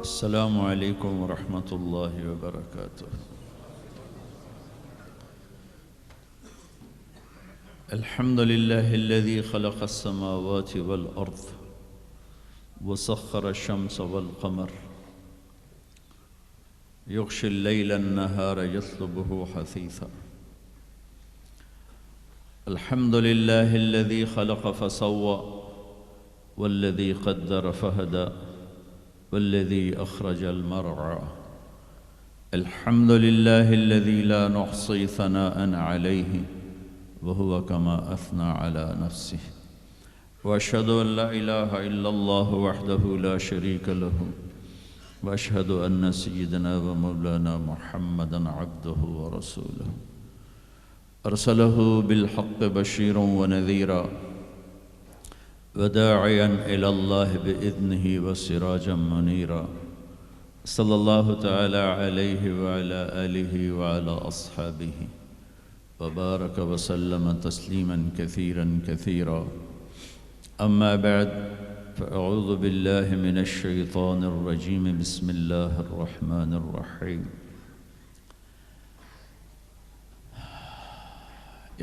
السلام علیکم ورحمۃ اللہ وبرکاتہ۔ الحمد للہ الذی خلق السماوات والارض وسخر الشمس والقمر یغشی اللیل النہار یطلبہ حثیثا۔ الحمد للہ الذی خلق فسوى والذی قدر فہدى والذی اخرج المرعى۔ الحمد للہ الذی لا نحصی ثناء علیہ وهو كما أثنى على نفسه، وأشهد أن لا إله إلا الله وحده لا شريك له، وأشهد أن سيدنا ومولانا محمدا عبده ورسوله أرسله بالحق بشيرا ونذيرا وداعيا إلى الله بإذنه وسراجا منيرا، صلى الله تعالى عليه وعلى آله وعلى أصحابه وبارك وسلم تسليما كثيرا كثيرا، أما بعد، فأعوذ بالله من الشيطان الرجيم، بسم الله الرحمن الرحيم۔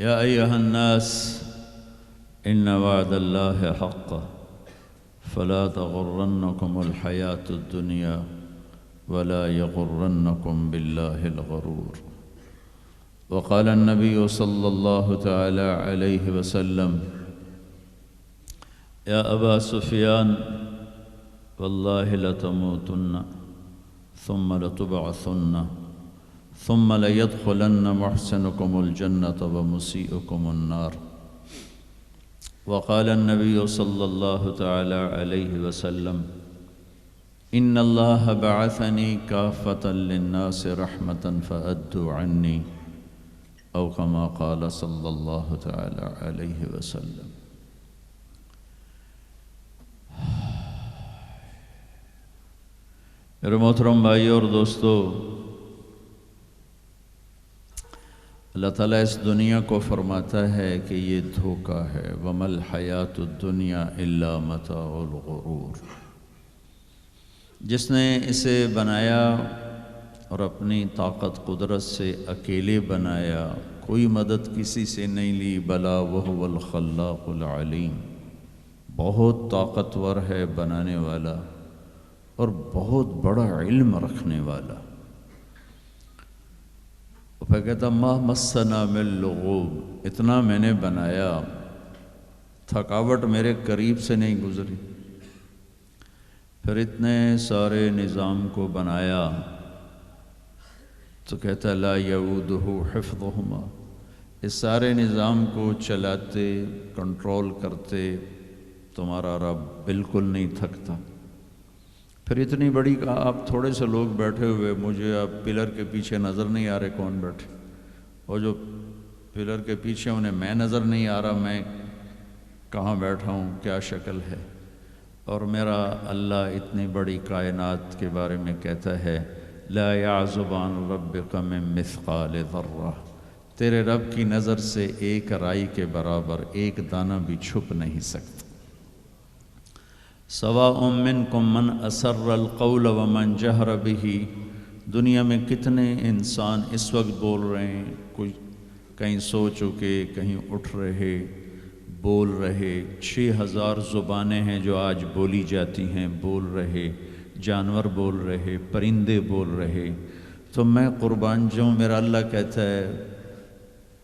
يا أيها الناس إن وعد الله حق فلا تغرنكم الحياة الدنيا ولا يغرنكم بالله الغرور۔ وقال النبي صلى الله تعالى عليه وسلم: يا أبا سفيان والله لتموتن ثم لتبعثن ثم ليدخلن محسنكم الجنة ومسيئكم النار۔ وقال النبي صلى الله تعالى عليه وسلم: إن الله بعثني كافة للناس رحمة فأدوا عني، او كما قال صلی اللہ تعالی علیہ وسلم۔ میرے محترم بھائیو اور دوستو، اللہ تعالیٰ اس دنیا کو فرماتا ہے کہ یہ دھوکہ ہے، وَمَا الْحَيَاةُ الدُّنْيَا إِلَّا مَتَاعُ الْغُرُورِ۔ جس نے اسے بنایا اور اپنی طاقت قدرت سے اکیلے بنایا، کوئی مدد کسی سے نہیں لی، بلا وہو الخلاق العلیم، بہت طاقتور ہے بنانے والا اور بہت بڑا علم رکھنے والا۔ وہ کہتا ما مسنا من لغوب، اتنا میں نے بنایا تھکاوٹ میرے قریب سے نہیں گزری۔ پھر اتنے سارے نظام کو بنایا تو کہتا لا یعودہ حفظہما، اس سارے نظام کو چلاتے کنٹرول کرتے تمہارا رب بالکل نہیں تھکتا۔ پھر اتنی بڑی کہا آپ تھوڑے سے لوگ بیٹھے ہوئے، مجھے اب پلر کے پیچھے نظر نہیں آ رہے کون بیٹھے، اور جو پلر کے پیچھے انہیں میں نظر نہیں آ رہا میں کہاں بیٹھا ہوں، کیا شکل ہے۔ اور میرا اللہ اتنی بڑی کائنات کے بارے میں کہتا ہے لا يعزب عن ربك من مثقال ذرہ، تیرے رب کی نظر سے ایک رائی کے برابر ایک دانہ بھی چھپ نہیں سکتا۔ سواء منکم من اسر القول ومن جہر بہ، دنیا میں کتنے انسان اس وقت بول رہے ہیں، کوئی کہیں سو چکے، کہیں اٹھ رہے، بول رہے، 6000 زبانیں ہیں جو آج بولی جاتی ہیں، بول رہے، جانور بول رہے، پرندے بول رہے۔ تو میں قربان جاؤں، میرا اللہ کہتا ہے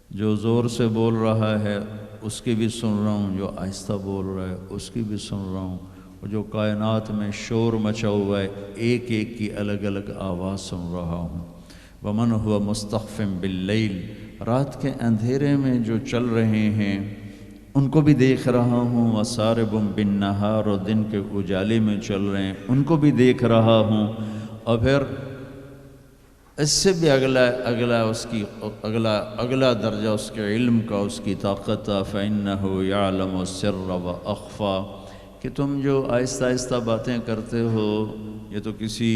جو زور سے بول رہا ہے اس کی بھی سن رہا ہوں، جو آہستہ بول رہا ہے اس کی بھی سن رہا ہوں، اور جو کائنات میں شور مچا ہوا ہے ایک ایک کی الگ الگ آواز سن رہا ہوں۔ ومن هو مستخف باللیل، رات کے اندھیرے میں جو چل رہے ہیں ان کو بھی دیکھ رہا ہوں، وسارب بالنہار، اور دن کے اجالے میں چل رہے ہیں ان کو بھی دیکھ رہا ہوں۔ اور پھر اس سے بھی اگلا درجہ اس کے علم کا، اس کی طاقت کا، فَإِنَّهُ يَعْلَمُ السِّرَّ وَأَخْفَى، کہ تم جو آہستہ آہستہ باتیں کرتے ہو یہ تو کسی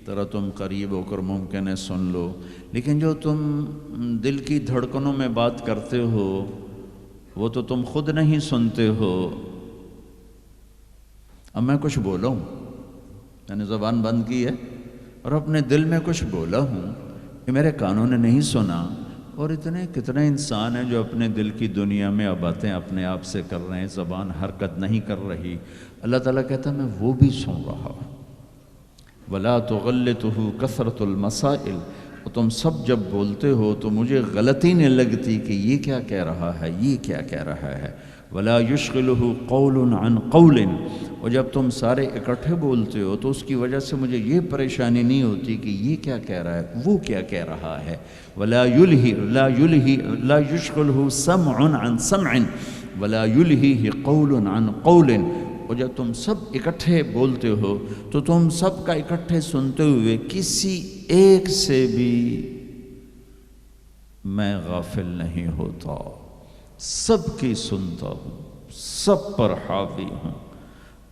طرح تم قریب ہو کر ممکن ہے سن لو، لیکن جو تم دل کی دھڑکنوں میں بات کرتے ہو وہ تو تم خود نہیں سنتے ہو۔ اب میں کچھ بولا ہوں، میں نے زبان بند کی ہے اور اپنے دل میں کچھ بولا ہوں کہ میرے کانوں نے نہیں سنا، اور کتنے انسان ہیں جو اپنے دل کی دنیا میں اب باتیں اپنے آپ سے کر رہے ہیں، زبان حرکت نہیں کر رہی، اللہ تعالیٰ کہتا ہے میں وہ بھی سن رہا ہوں۔ وَلَا تُغَلِّتُهُ كَثْرَةُ الْمَسَائِلِ، اور تم سب جب بولتے ہو تو مجھے غلطی نہیں لگتی کہ یہ کیا کہہ رہا ہے، یہ کیا کہہ رہا ہے۔ وَلَا يُشْغِلُهُ قَوْلٌ عَنْ قَوْلٍ، اور جب تم سارے اکٹھے بولتے ہو تو اس کی وجہ سے مجھے یہ پریشانی نہیں ہوتی کہ یہ کیا کہہ رہا ہے، وہ کیا کہہ رہا ہے۔ وَلَا يُشْغِلُهُ سَمْعٌ عَنْ سَمْعٍ وَلَا يُلْهِهِ قَوْلٌ عَنْ قَوْلٍ، اور جب تم سب اکٹھے بولتے ہو تو تم سب کا اکٹھے سنتے ہوئے کسی ایک سے بھی میں غافل نہیں ہوتا، سب کی سنتا ہوں، سب پر حاوی ہوں۔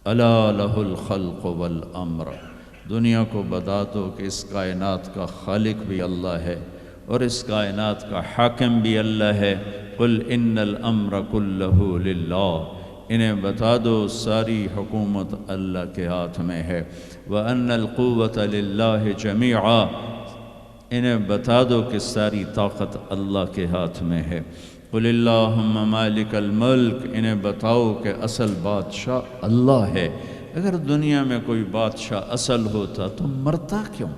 الا لہ الخلق والامر، دنیا کو بتا دو کہ اس کائنات کا خالق بھی اللہ ہے اور اس کائنات کا حاکم بھی اللہ ہے۔ قل ان الامر کلہ للہ، انہیں بتا دو ساری حکومت اللہ کے ہاتھ میں ہے۔ وَأَنَّ الْقُوَّةَ لِلَّهِ جَمِيعًا، انہیں بتا دو کہ ساری طاقت اللہ کے ہاتھ میں ہے۔ قُلِ اللَّهُمَّ مَالِكَ الْمُلْكِ، انہیں بتاؤ کہ اصل بادشاہ اللہ ہے۔ اگر دنیا میں کوئی بادشاہ اصل ہوتا تو مرتا کیوں،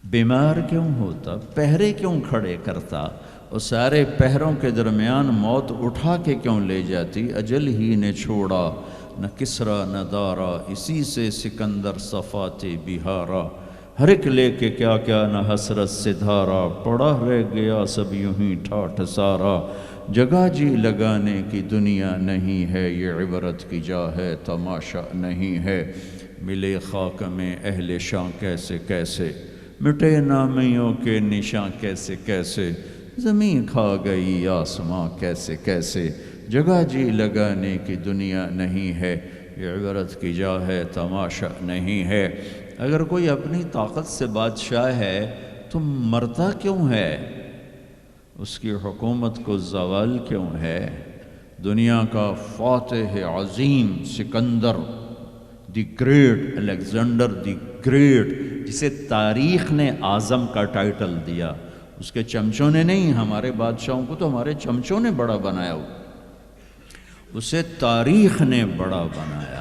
بیمار کیوں ہوتا، پہرے کیوں کھڑے کرتا، اور سارے پہروں کے درمیان موت اٹھا کے کیوں لے جاتی۔ اجل ہی نے چھوڑا نہ کسرا نہ دارا، اسی سے سکندر صفات بہارا، ہر ایک لے کے کیا کیا نہ حسرت سے دھارا، پڑا رہ گیا سب یوں ہی ٹھاٹھ سارا، جگہ جی لگانے کی دنیا نہیں ہے، یہ عبرت کی جا ہے تماشا نہیں ہے۔ ملے خاک میں اہل شاں کیسے کیسے، مٹے نامیوں کے نشاں کیسے کیسے، زمین کھا گئی آسماں کیسے کیسے، جگہ جی لگانے کی دنیا نہیں ہے، یہ عبرت کی جا ہے تماشا نہیں ہے۔ اگر کوئی اپنی طاقت سے بادشاہ ہے تو مرتا کیوں ہے، اس کی حکومت کو زوال کیوں ہے۔ دنیا کا فاتح عظیم Sikandar the Great, Alexander the Great, جسے تاریخ نے اعظم کا ٹائٹل دیا، اس کے چمچوں نے نہیں، ہمارے بادشاہوں کو تو ہمارے چمچوں نے بڑا بنایا ہو، اسے تاریخ نے بڑا بنایا۔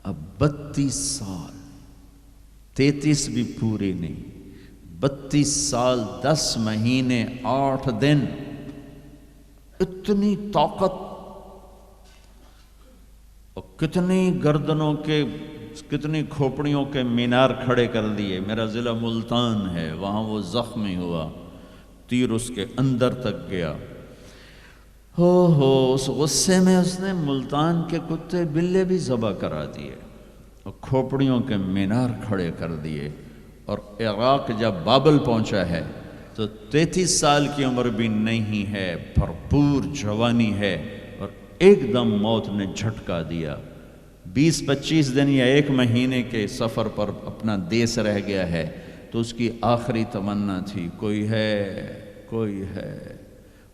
اب 32 سال، 33 بھی پوری نہیں، 32 سال 10 مہینے 8 دن، اتنی طاقت اور کتنی گردنوں کے، کتنی کھوپڑیوں کے مینار کھڑے کر دیے۔ میرا ضلع ملتان ہے، وہاں وہ زخمی ہوا، تیر اس کے اندر تک گیا۔ اس غصے میں اس نے ملتان کے کتے بلے بھی ذبح کرا دیے اور کھوپڑیوں کے مینار کھڑے کر دیے۔ اور عراق جب بابل پہنچا ہے تو 33 سال کی عمر بھی نہیں ہے، بھرپور جوانی ہے، اور ایک دم موت نے جھٹکا دیا۔ 20-25 دن یا 1 مہینے کے سفر پر اپنا دیس رہ گیا ہے، تو اس کی آخری تمنا تھی کوئی ہے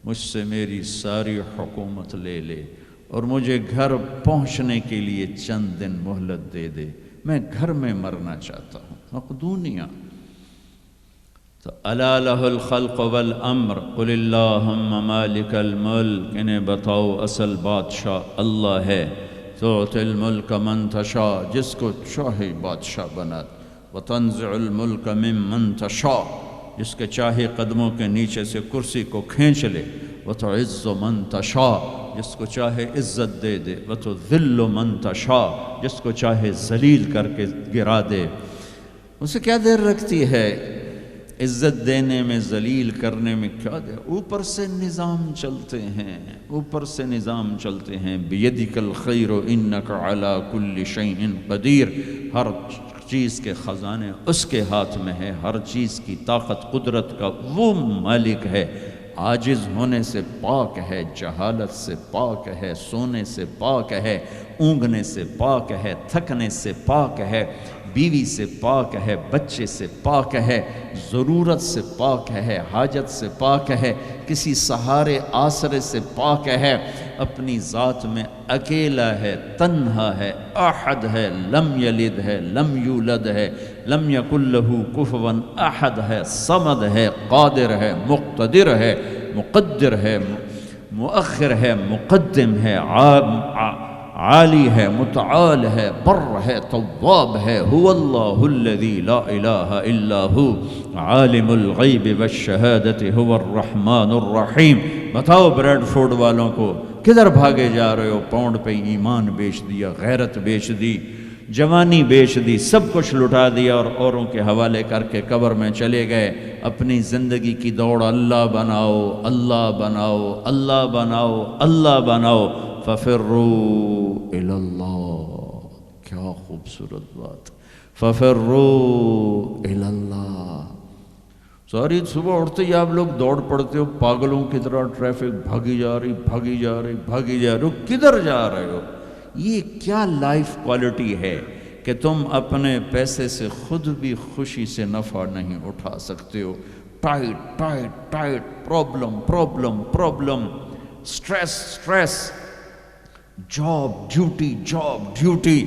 مجھ سے میری ساری حکومت لے لے اور مجھے گھر پہنچنے کے لیے چند دن مہلت دے دے، میں گھر میں مرنا چاہتا ہوں۔ مقدونیہ تو الا لہ الخلق والامر قل اللہم مالک الملک، انہیں بتاؤ اصل بادشاہ اللہ ہے۔ تُعْطِي الْمُلْكَ مَنْ تَشَاءُ، جس کو چاہے بادشاہ بنا، وَتَنْزِعُ الْمُلْكَ مِمَّنْ تَشَاءُ، جس کے چاہے قدموں کے نیچے سے کرسی کو کھینچ لے، وَتُعِزُّ مَنْ تَشَاءُ، جس کو چاہے عزت دے دے، وَتُذِلُّ مَنْ تَشَاءُ، جس کو چاہے ذلیل کر کے گرا دے۔ اسے کیا دیر رکھتی ہے عزت دینے میں، ذلیل کرنے میں، کیا دے، اوپر سے نظام چلتے ہیں، اوپر سے نظام چلتے ہیں۔ بِيَدِكَ الْخَيْرُ إِنَّكَ عَلَى كُلِّ شَيْءٍ قَدِيرٌ، ہر چیز کے خزانے اس کے ہاتھ میں ہے، ہر چیز کی طاقت قدرت کا وہ مالک ہے، عاجز ہونے سے پاک ہے، جہالت سے پاک ہے، سونے سے پاک ہے، اونگنے سے پاک ہے، تھکنے سے پاک ہے، بیوی سے پاک ہے، بچے سے پاک ہے، ضرورت سے پاک ہے، حاجت سے پاک ہے، کسی سہارے آسرے سے پاک ہے، اپنی ذات میں اکیلا ہے، تنہا ہے، احد ہے، لم یلد ہے، لم یولد ہے، لم یکن لہ کفوا احد ہے، صمد ہے، قادر ہے، مقتدر ہے، مقدر ہے، مؤخر ہے، مقدم ہے، عالی ہے، متعال ہے، بر ہے، تواب ہے، هو اللہ الذی لا الہ الا ہو عالم الغیب والشہادت هو الرحمن الرحیم۔ بتاؤ بریڈ فورڈ والوں کو کدھر بھاگے جا رہے ہو؟ پاؤنڈ پہ ایمان بیچ دیا، غیرت بیچ دی، جوانی بیچ دی، سب کچھ لٹا دیا اور اوروں کے حوالے کر کے قبر میں چلے گئے۔ اپنی زندگی کی دوڑ اللہ بناؤ، اللہ بناؤ، اللہ بناؤ، اللہ بناؤ، ففروا الی اللہ۔ کیا خوبصورت بات، ففروا الی اللہ۔ ساری صبح اٹھتے ہی آپ لوگ دوڑ پڑتے ہو پاگلوں کی طرح، ٹریفک بھاگی جا رہی، بھاگی جا رہی، بھاگی جا رہی ہو، کدھر جا رہے ہو؟ یہ کیا لائف کوالٹی ہے کہ تم اپنے پیسے سے خود بھی خوشی سے نفع نہیں اٹھا سکتے ہو؟ Tight tight tight, problem problem problem, stress stress, job duty job duty.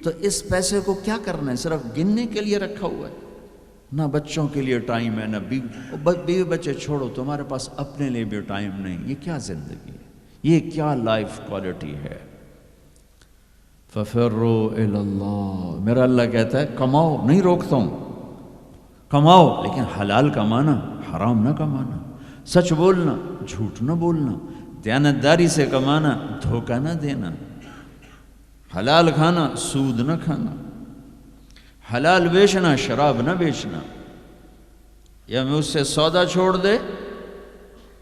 تو اس پیسے کو کیا کرنا ہے؟ صرف گننے کے لیے رکھا ہوا ہے؟ نہ بچوں کے لیے ٹائم ہے، نہ بیوی بچے چھوڑو، تمہارے پاس اپنے لیے بھی ٹائم نہیں۔ یہ کیا زندگی ہے؟ یہ کیا لائف کوالٹی ہے؟ ففروا الی اللہ۔ میرا اللہ کہتا ہے کماؤ، نہیں روکتا ہوں، کماؤ، لیکن حلال کمانا، حرام نہ کمانا، سچ بولنا، جھوٹ نہ بولنا، دیانتداری سے کمانا، دھوکہ نہ دینا، حلال کھانا، سود نہ کھانا، حلال بیچنا، شراب نہ بیچنا۔ یا مجھ سے سودا چھوڑ دے،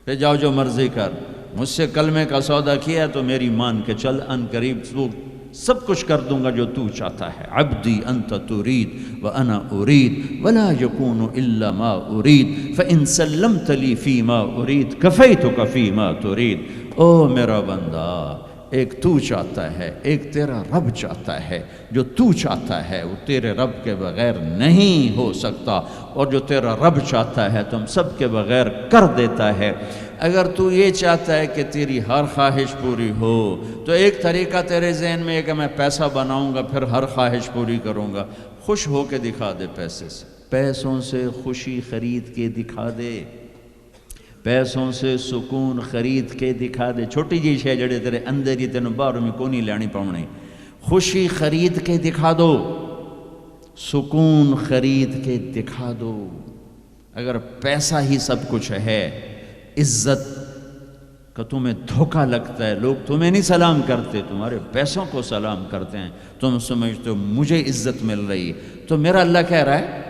پہ جاؤ جو مرضی کر، مجھ سے کلمے کا سودا کیا تو میری مان کے چل، ان قریب تو سب کچھ کر دوں گا جو تو چاہتا ہے۔ عبدی انت ترید وانا ارید ولا یکون الا ما ارید فان سلمت لی فیما ارید کفیتک فیما ترید۔ او میرا بندہ، ایک تو چاہتا ہے، ایک تیرا رب چاہتا ہے۔ جو تو چاہتا ہے وہ تیرے رب کے بغیر نہیں ہو سکتا، اور جو تیرا رب چاہتا ہے تم سب کے بغیر کر دیتا ہے۔ اگر تو یہ چاہتا ہے کہ تیری ہر خواہش پوری ہو تو ایک طریقہ تیرے ذہن میں ہے کہ میں پیسہ بناؤں گا پھر ہر خواہش پوری کروں گا۔ خوش ہو کے دکھا دے پیسے سے، پیسوں سے خوشی خرید کے دکھا دے، پیسوں سے سکون خرید کے دکھا دے۔ چھوٹی جی شے جڑے تیرے اندر ہی تینوں باہر میں کونی لینی پاؤنی، خوشی خرید کے دکھا دو، سکون خرید کے دکھا دو۔ اگر پیسہ ہی سب کچھ ہے، عزت کا تمہیں دھوکہ لگتا ہے، لوگ تمہیں نہیں سلام کرتے، تمہارے پیسوں کو سلام کرتے ہیں، تم سمجھتے ہو مجھے عزت مل رہی ہے، تو میرا اللہ کہہ رہا ہے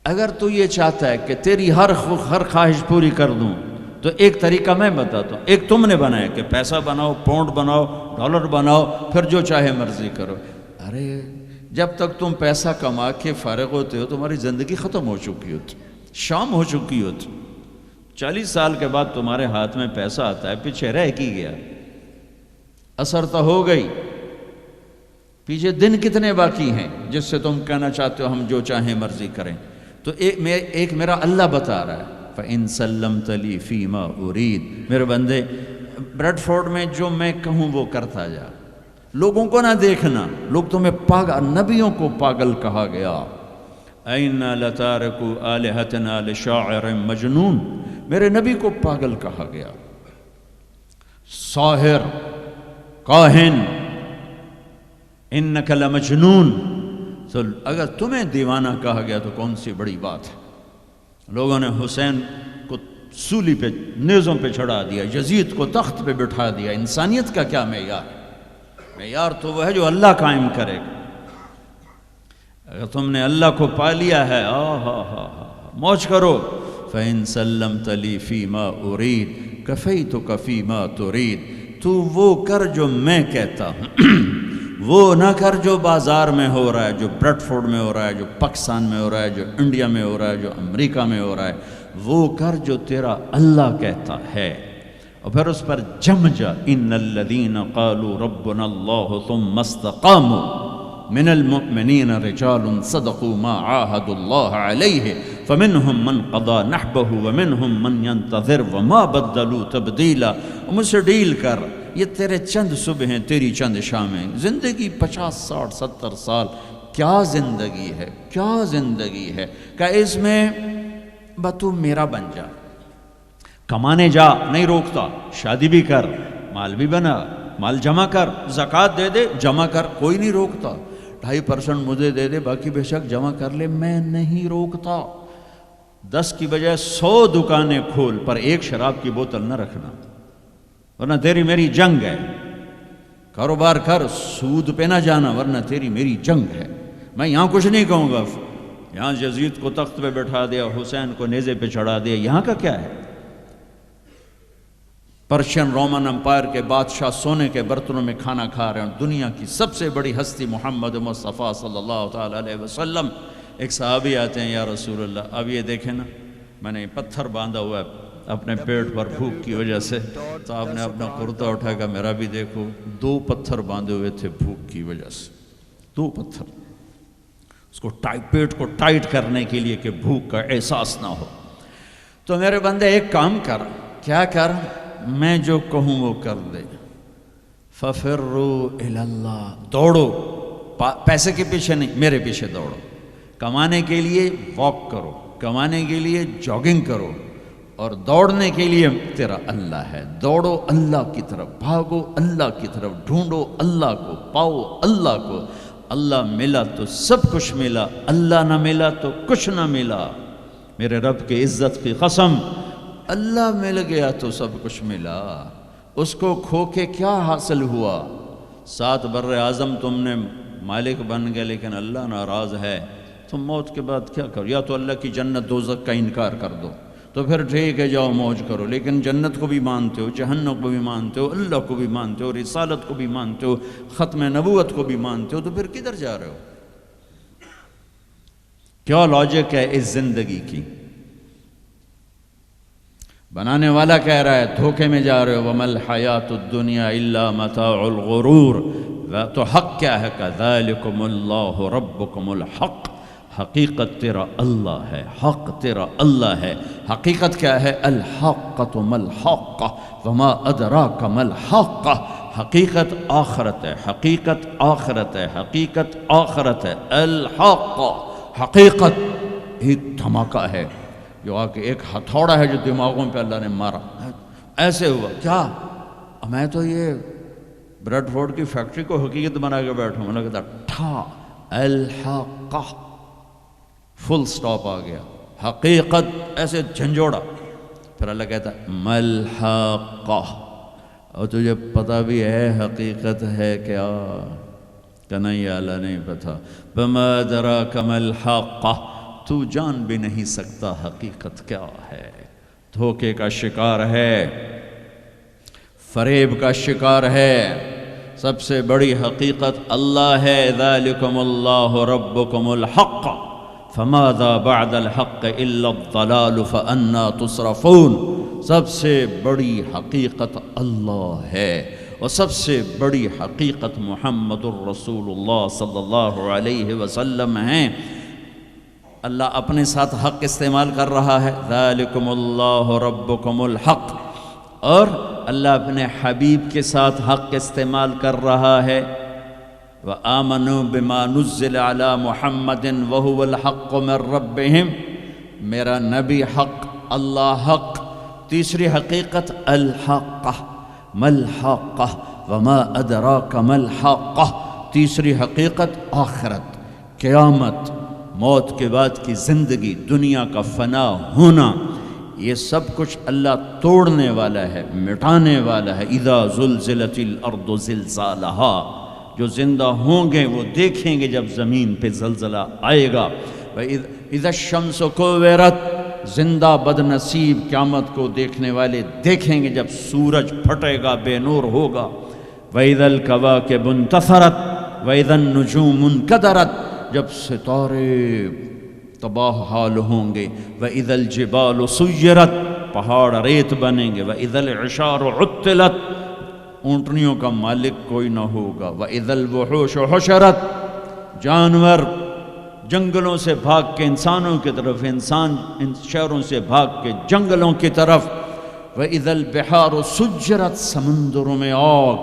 اگر تو یہ چاہتا ہے کہ تیری ہر خواہش پوری کر دوں تو ایک طریقہ میں بتاتا ہوں۔ ایک تم نے بنایا کہ پیسہ بناؤ، پاؤنڈ بناؤ، ڈالر بناؤ، پھر جو چاہے مرضی کرو۔ ارے جب تک تم پیسہ کما کے فارغ ہوتے ہو تمہاری زندگی ختم ہو چکی ہوتی، شام ہو چکی ہوتی۔ 40 سال کے بعد تمہارے ہاتھ میں پیسہ آتا ہے، پیچھے رہ کی گیا، اثر تو ہو گئی، پیچھے دن کتنے باقی ہیں جس سے تم کہنا چاہتے ہو ہم جو چاہیں مرضی کریں۔ تو ایک میرا اللہ بتا رہا ہے فَإِن سَلَّمْتَ لِي فِي مَا أُرِيد۔ میرے بندے، بریڈ فورڈ میں جو میں کہوں وہ کرتا جا، لوگوں کو نہ دیکھنا، لوگ تمہیں پاگل، نبیوں کو پاگل کہا گیا۔ اَإِنَّا لَتَارِكُو آلِهَتِنَا لِشَاعِرٍ مَجْنُونٍ، میرے نبی کو پاگل کہا گیا، ساحر، کاہن، اِنَّكَ لَمَجْنُونَ۔ تو اگر تمہیں دیوانہ کہا گیا تو کون سی بڑی بات ہے۔ لوگوں نے حسین کو سولی پہ، نیزوں پہ چڑھا دیا، یزید کو تخت پہ بٹھا دیا۔ انسانیت کا کیا معیار ہے؟ معیار تو وہ ہے جو اللہ قائم کرے گا۔ اگر تم نے اللہ کو پا لیا ہے، موج کرو۔ فَإِن سَلَّمْتَ لِي فِي مَا أُرِيد كَفَيْتُكَ فِي مَا تُرِيد۔ تو وہ کر جو میں کہتا ہوں، وہ نہ کر جو بازار میں ہو رہا ہے، جو بریڈ فورڈ میں ہو رہا ہے، جو پاکستان میں ہو رہا ہے، جو انڈیا میں ہو رہا ہے، جو امریکہ میں ہو رہا ہے، وہ کر جو تیرا اللہ کہتا ہے، اور پھر اس پر جم جا۔ ان الذین قالوا ربنا اللہ ثم استقاموا من المؤمنین رجال صدقوا ما عاهدوا اللہ علیہ فمنہم من قضى نحبہ ومنہم من ينتظر وما بدلوا تبدیلا۔ مجھ سے ڈیل کر، یہ تیرے چند صبح ہیں، تیری چند شامیں، زندگی 50 60 70 سال، کیا زندگی ہے، کیا زندگی ہے کہ اس میں تو میرا بن جا، کمانے جا، نہیں روکتا، شادی بھی کر، مال بھی بنا، مال جمع کر، زکوٰۃ دے دے، جمع کر، کوئی نہیں روکتا، 2.5% مجھے دے دے، باقی بے شک جمع کر لے، میں نہیں روکتا۔ 10 کی بجائے 100 دکانیں کھول، پر ایک شراب کی بوتل نہ رکھنا، ورنہ تیری میری جنگ ہے۔ کاروبار کر، سود پہ نہ جانا، ورنہ تیری میری جنگ ہے۔ میں یہاں کچھ نہیں کہوں گا، یہاں یزید کو تخت پہ بٹھا دیا، حسین کو نیزے پہ چڑھا دیا، یہاں کا کیا ہے؟ پرشین رومن امپائر کے بادشاہ سونے کے برتنوں میں کھانا کھا رہے ہیں، دنیا کی سب سے بڑی ہستی محمد مصطفیٰ صلی اللہ تعالیٰ علیہ وسلم۔ ایک صحابی آتے ہیں، یا رسول اللہ، اب یہ دیکھیں نا، میں نے پتھر باندھا ہوا ہے اپنے پیٹ پر بھوک کی وجہ سے، تو آپ نے اپنا کرتا اٹھا کر میرا بھی دیکھو، 2 پتھر باندھے ہوئے تھے بھوک کی وجہ سے، 2 پتھر، اس کو پیٹ کو ٹائٹ کرنے کے لیے کہ بھوک کا احساس نہ ہو۔ تو میرے بندے ایک کام کر، کیا کر؟ میں جو کہوں وہ کر دے۔ فَفِرُّوا إِلَى اللَّهِ، دوڑو، پیسے کے پیچھے نہیں، میرے پیچھے دوڑو۔ کمانے کے لیے واک کرو، کمانے کے لیے جاگنگ کرو، اور دوڑنے کے لیے تیرا اللہ ہے۔ دوڑو اللہ کی طرف، بھاگو اللہ کی طرف، ڈھونڈو اللہ کو، پاؤ اللہ کو۔ اللہ ملا تو سب کچھ ملا، اللہ نہ ملا تو کچھ نہ ملا۔ میرے رب کی عزت کی قسم، اللہ مل گیا تو سب کچھ ملا، اس کو کھو کے کیا حاصل ہوا؟ 7 بر اعظم تم نے مالک بن گئے، لیکن اللہ ناراض ہے، تم موت کے بعد کیا کرو؟ یا تو اللہ کی جنت دوزخ کا انکار کر دو، تو پھر ٹھیک ہے جاؤ موج کرو، لیکن جنت کو بھی مانتے ہو، جہنم کو بھی مانتے ہو، اللہ کو بھی مانتے ہو، رسالت کو بھی مانتے ہو، ختم نبوت کو بھی مانتے ہو، تو پھر کدھر جا رہے ہو؟ کیا لاجک ہے اس زندگی کی؟ بنانے والا کہہ رہا ہے دھوکے میں جا رہے ہو، وَمَا الْحَيَاةُ الدُّنْيَا إِلَّا مَتَاعُ الْغُرُورِ، تو حق کیا ہے؟ كَذَلِكُمُ اللَّهُ رَبُّكُمُ الْحَقِّ، حقیقت تیرا اللہ ہے، حق تیرا اللہ ہے۔ حقیقت کیا ہے؟ الحقۃ ما الحق وما ادراک ما الحق، حقیقت آخرت ہے، حقیقت آخرت ہے، حقیقت آخرت ہے۔ الحق، حقیقت ہی دھماکہ ہے، جو آ کے ایک ہتھوڑا ہے جو دماغوں پہ اللہ نے مارا، ایسے ہوا کیا؟ میں تو یہ بریڈ فورڈ کی فیکٹری کو حقیقت بنا کے بیٹھوں، میں نے کہتا ٹھا الحق، فل سٹاپ آ گیا، حقیقت ایسے جھنجھوڑا۔ پھر اللہ کہتا ہے ملحقہ، اور تجھے پتہ بھی ہے حقیقت ہے کیا؟ کہ نہیں اللہ نہیں پتہ۔ بما ادراک ملحقہ، تو جان بھی نہیں سکتا حقیقت کیا ہے۔ دھوکے کا شکار ہے، فریب کا شکار ہے، سب سے بڑی حقیقت اللہ ہے۔ ذالکم اللہ ربکم الحق فماذا بعد الحق الا الضلال فانا تصرفون۔ سب سے بڑی حقیقت اللہ ہے، اور سب سے بڑی حقیقت محمد الرسول اللہ صلی اللہ علیہ وسلم ہیں۔ اللہ اپنے ساتھ حق استعمال کر رہا ہے، ذالکم اللہ ربکم الحق، اور اللہ اپنے حبیب کے ساتھ حق استعمال کر رہا ہے، وآمنوا بما نزل علی محمد وہو الحق من ربہم، میرا نبی حق، اللہ حق۔ تیسری حقیقت الحق، ملحق وما ادراک ملحق، تیسری حقیقت آخرت، قیامت، موت کے بعد کی زندگی، دنیا کا فنا ہونا، یہ سب کچھ اللہ توڑنے والا ہے، مٹانے والا ہے۔ اذا زلزلت الارض زلزالہا، جو زندہ ہوں گے وہ دیکھیں گے جب زمین پہ زلزلہ آئے گا۔ اذا الشمس کورت، زندہ بد نصیب قیامت کو دیکھنے والے دیکھیں گے جب سورج پھٹے گا، بے نور ہوگا۔ وَإِذَا الْكَوَاكِبُ انتَثَرَتْ، وَإِذَا النُّجُومُ انْكَدَرَتْ جب ستارے تباہ حال ہوں گے، وَإِذَا الْجِبَالُ سُيِّرَتْ پہاڑ ریت بنیں گے، وَإِذَا الْعِشَارُ عُطِّلَتْ اونٹنیوں کا مالک کوئی نہ ہوگا، وَإِذَا الْوُحُوشُ حُشِرَتْ جانور جنگلوں سے بھاگ کے انسانوں کی طرف، انسان ان شہروں سے بھاگ کے جنگلوں کی طرف، وَإِذَا الْبِحَارُ سُجِّرَتْ سمندروں میں آگ.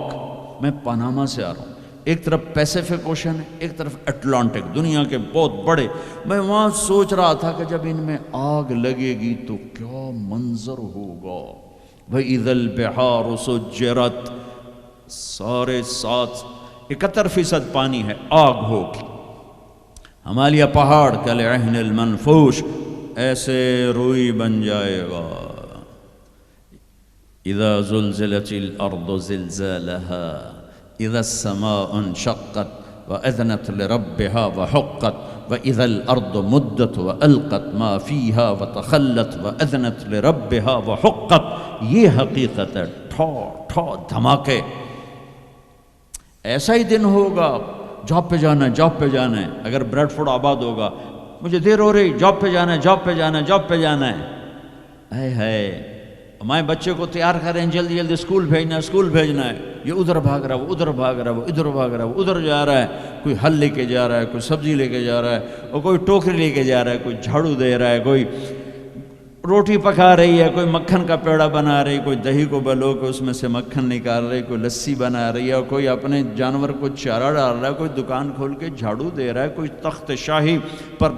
میں پاناما سے آ رہا ہوں، ایک طرف پیسیفک اوشن ہے، ایک طرف اٹلانٹک، دنیا کے بہت بڑے. میں وہاں سوچ رہا تھا کہ جب ان میں آگ لگے گی تو کیا منظر ہوگا. وَإِذَا الْبِحَارُ سُجِّرَتْ سارے 71% پانی ہے، آگ ہوگی. ہمالیہ پہاڑ کالعہن المنفوش ایسے روئی بن جائے گا. اذا زلزلت الارض زلزالها اذا السماء انشقت واذنت لربها وحقت واذا الارض مدت والقت ما فيها وتخلت واذنت لربها وحقت. یہ حقیقت ہے. ٹھو ٹھو دھماکے. ایسا ہی دن ہوگا. جاب پہ جانا ہے، جاب پہ جانا ہے. اگر بریڈ فورڈ آباد ہوگا، مجھے دیر ہو رہی، جاب پہ جانا ہے، جاب پہ جانا ہے، جاب پہ جانا ہے. اے ہے ہمارے بچے کو تیار کریں، جلدی جلدی اسکول بھیجنا ہے، اسکول بھیجنا ہے. یہ ادھر بھاگ رہا ہے، وہ ادھر بھاگ رہا ہے، وہ ادھر بھاگ رہا ہے، وہ ادھر جا رہا ہے. کوئی حل لے کے جا رہا ہے، کوئی سبزی لے کے جا رہا ہے، اور کوئی ٹوکری لے کے جا رہا ہے، کوئی جھاڑو دے رہا ہے، کوئی روٹی پکا رہی ہے، کوئی مکھن کا پیڑا بنا رہی، کوئی دہی کو بلو کے اس میں سے مکھن نکال رہی، کوئی لسی بنا رہی ہے، اور کوئی اپنے جانور کو چارہ ڈال رہا ہے، کوئی دکان کھول کے جھاڑو دے رہا ہے، کوئی تخت شاہی پر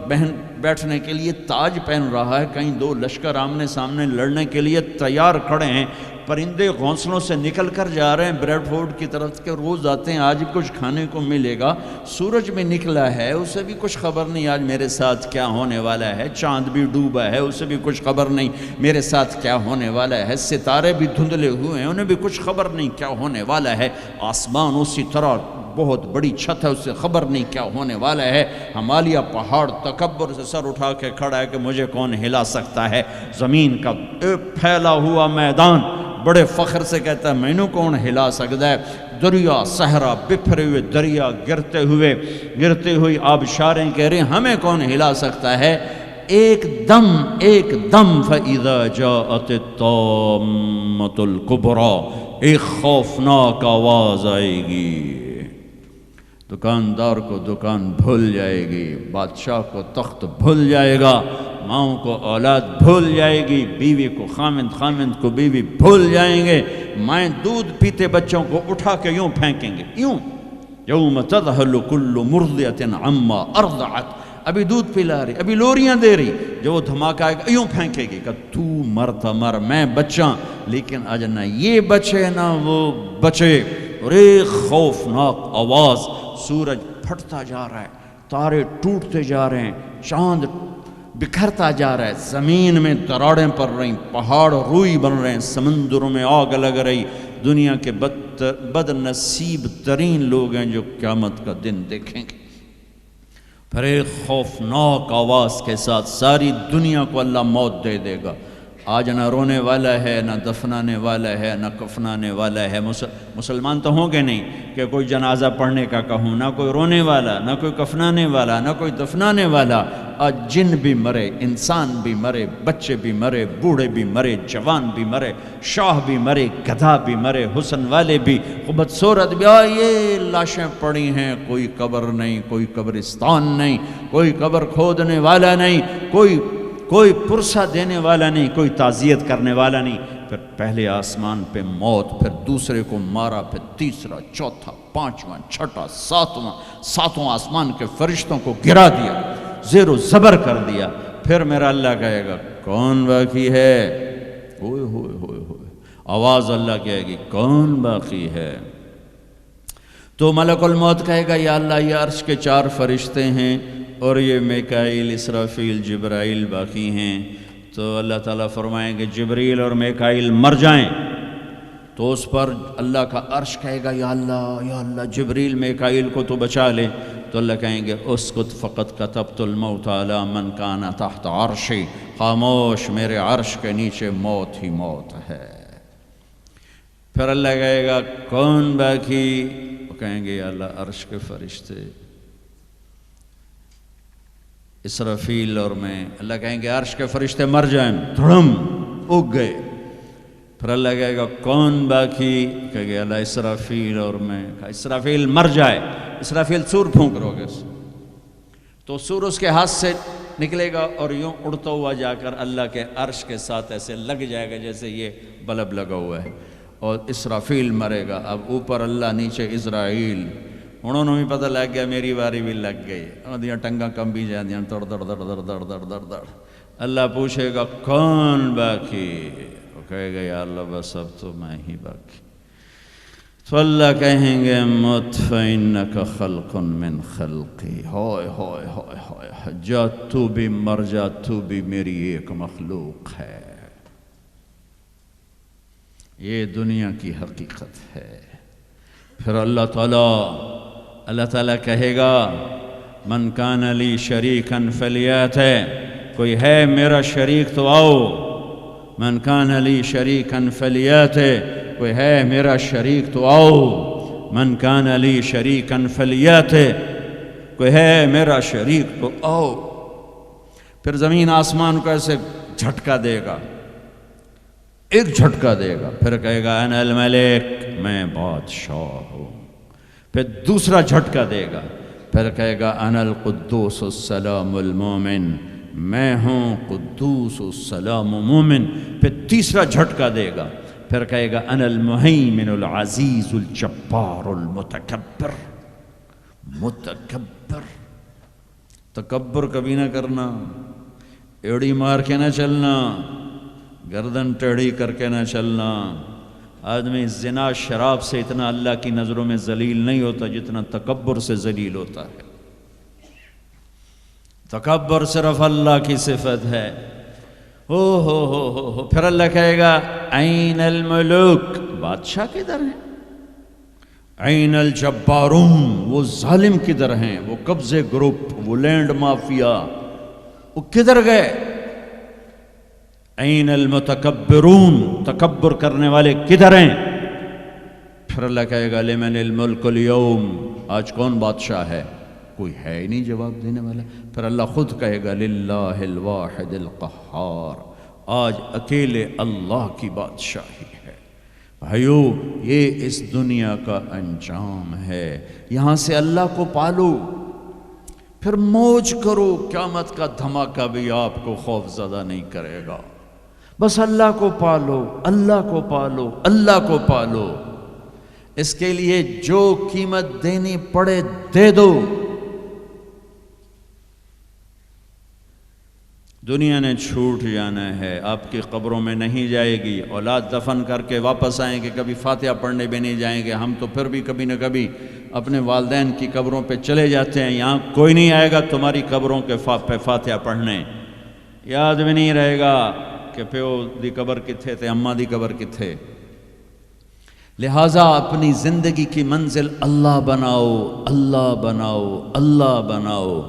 بیٹھنے کے لیے تاج پہن رہا ہے. کہیں دو لشکر آمنے سامنے لڑنے کے لیے تیار کھڑے ہیں. پرندے گھونسلوں سے نکل کر جا رہے ہیں بریڈ فورڈ کی طرف کے. روز آتے ہیں، آج کچھ کھانے کو ملے گا. سورج میں نکلا ہے، اسے بھی کچھ خبر نہیں آج میرے ساتھ کیا ہونے والا ہے. چاند بھی ڈوبا ہے، اسے بھی کچھ خبر نہیں میرے ساتھ کیا ہونے والا ہے. ستارے بھی دھندلے ہوئے ہیں، انہیں بھی کچھ خبر نہیں کیا ہونے والا ہے. آسمان اسی طرح بہت بڑی چھت ہے، اس سے خبر نہیں کیا ہونے والا ہے. ہمالیہ پہاڑ تکبر سے سر اٹھا کے کھڑا ہے کہ مجھے کون ہلا سکتا ہے. زمین کا پھیلا ہوا میدان بڑے فخر سے کہتا ہے مینوں کون ہلا سکتا ہے. دریا صحرا بکھرے ہوئے دریا گرتے ہوئی آبشاریں کہہ رہے ہیں ہمیں کون ہلا سکتا ہے. ایک دم فَإِذَا جَاءَتِ الطَّامَّةُ الْكُبْرَى ایک خوفناک آواز آئے گی. دکاندار کو دکان بھول جائے گی، بادشاہ کو تخت بھول جائے گا، ماؤں کو اولاد بھول جائے گی، بیوی کو خامند کو بیوی بھول جائیں گے. مائیں دودھ پیتے بچوں کو اٹھا کے یوں پھینکیں گے، یوں. یوم تذہل کل مرضعۃ عما ارضعت ابھی دودھ پلا رہی، ابھی لوریاں دے رہی، جو دھماکہ آئے گا یوں پھینکے گی کہ تو مرتا مر میں بچاں. لیکن آج نہ یہ بچے نہ وہ بچے. اور ایک خوفناک آواز. سورج پھٹتا جا رہا ہے، تارے ٹوٹتے جا رہے ہیں، چاند بکھرتا جا رہا ہے، زمین میں دراڑیں پڑ رہی، پہاڑ روئی بن رہے ہیں، سمندروں میں آگ لگ رہی. دنیا کے بد نصیب ترین لوگ ہیں جو قیامت کا دن دیکھیں گے. پھر ایک خوفناک آواز کے ساتھ ساری دنیا کو اللہ موت دے دے گا. آج نہ رونے والا ہے، نہ دفنانے والا ہے، نہ کفنانے والا ہے. مسلمان تو ہوں گے نہیں کہ کوئی جنازہ پڑھنے کا کہوں، نہ کوئی رونے والا، نہ کوئی کفنانے والا، نہ کوئی دفنانے والا. آج جن بھی مرے، انسان بھی مرے، بچے بھی مرے، بوڑھے بھی مرے، جوان بھی مرے، شاہ بھی مرے، گدھا بھی مرے، حسن والے بھی، خوبصورت بھی. یہ لاشیں پڑی ہیں، کوئی قبر نہیں، کوئی قبرستان نہیں، کوئی قبر کھودنے والا نہیں، کوئی پرسہ دینے والا نہیں، کوئی تعزیت کرنے والا نہیں. پھر پہلے آسمان پہ موت، پھر دوسرے کو مارا، پھر تیسرا، چوتھا، پانچواں، چھٹا، ساتواں آسمان کے فرشتوں کو گرا دیا، زیر و زبر کر دیا. پھر میرا اللہ کہے گا کون باقی ہے. ہوئے ہوئے ہوئے ہوئے آواز اللہ کہے گی کون باقی ہے. تو ملک الموت کہے گا یا اللہ یہ عرش کے 4 فرشتے ہیں اور یہ میکائیل، اسرافیل، جبرائیل باقی ہیں. تو اللہ تعالیٰ فرمائیں گے جبریل اور میکائیل مر جائیں. تو اس پر اللہ کا عرش کہے گا یا اللہ جبریل میکائیل کو تو بچا لے. تو اللہ کہیں گے اسکت فقط کتبت الموت علی من کان تحت عرشی. خاموش، میرے عرش کے نیچے موت ہی موت ہے. پھر اللہ کہے گا کون باقی. کہیں گے یا اللہ عرش کے فرشتے اسرافیل اور میں، اللہ کہیں گے عرش کے فرشتے مر جائیں، دھڑم اگ گئے. پھر اللہ کہے گا کون باقی؟ کہے گا اللہ اسرافیل اور میں. کہا اسرافیل مر جائے، اسرافیل سور پھونک روگے تو سور اس کے ہاتھ سے نکلے گا اور یوں اڑتا ہوا جا کر اللہ کے عرش کے ساتھ ایسے لگ جائے گا جیسے یہ بلب لگا ہوا ہے، اور اسرافیل مرے گا. اب اوپر اللہ، نیچے اسرائیل. انہوں نے بھی پتہ لگ گیا میری باری بھی لگ گئی، اور ٹنگا کم بھی جاندیاں دڑ دڑ دڑ دڑ دڑ دڑ دڑ دڑ. اللہ پوچھے گا کون باقی؟ وہ کہے گا یا اللہ بس اب تو میں ہی باقی. تو اللہ کہیں گے مت فإنک خلق من خلقی. ہائے ہائے ہائے ہائے، جا تو بھی مر جا، تو بھی میری ایک مخلوق ہے. یہ دنیا کی حقیقت ہے. پھر اللہ تعالیٰ کہے گا من کان لی شریکا فلیات، کوئی ہے میرا شریک تو آؤ. من کان لی شریکا فلیات، کوئی ہے میرا شریک تو آؤ. من کان لی شریکا فلیات، کوئی ہے میرا شریک تو آؤ. پھر زمین آسمان کو ایسے جھٹکا دے گا، ایک جھٹکا دے گا، پھر کہے گا انا الملک، میں بادشاہ ہوں. پھر دوسرا جھٹکا دے گا، پھر کہے گا انا القدوس السلام المومن، میں ہوں قدوس السلام مومن. پھر تیسرا جھٹکا دے گا، پھر کہے گا انا المہیمن العزیز الجبار المتکبر. متکبر، تکبر کبھی نہ کرنا، ایڑی مار کے نہ چلنا، گردن ٹیڑھی کر کے نہ چلنا. آدمی زنا شراب سے اتنا اللہ کی نظروں میں ذلیل نہیں ہوتا جتنا تکبر سے ذلیل ہوتا ہے. تکبر صرف اللہ کی صفت ہے. ہو. پھر اللہ کہے گا این الملوک، بادشاہ کدھر ہیں؟ این الجبارون، وہ ظالم کدھر ہیں؟ وہ قبضے گروپ، وہ لینڈ مافیا، وہ کدھر گئے؟ این المتکبرون، تکبر کرنے والے کدھر ہیں؟ پھر اللہ کہے گا لمن الملک اليوم، آج کون بادشاہ ہے؟ کوئی ہے ہی نہیں جواب دینے والا. پھر اللہ خود کہے گا للہ الواحد القہار، آج اکیلے اللہ کی بادشاہی ہے. بھائیو، یہ اس دنیا کا انجام ہے. یہاں سے اللہ کو پالو، پھر موج کرو، قیامت کا دھماکہ بھی آپ کو خوف زدہ نہیں کرے گا. بس اللہ کو پالو، اللہ کو پالو، اللہ کو پالو. اس کے لیے جو قیمت دینی پڑے دے دو. دنیا نے چھوٹ جانا ہے، آپ کی قبروں میں نہیں جائے گی. اولاد دفن کر کے واپس آئیں گے، کبھی فاتحہ پڑھنے بھی نہیں جائیں گے. ہم تو پھر بھی کبھی نہ کبھی اپنے والدین کی قبروں پہ چلے جاتے ہیں. یہاں کوئی نہیں آئے گا تمہاری قبروں کے پہ فاتحہ پڑھنے. یاد بھی نہیں رہے گا کہ پیو دی قبر کتھے تے، اماں دی قبر کتھے. لہٰذا اپنی زندگی کی منزل اللہ بناؤ، اللہ بناؤ، اللہ بناؤ.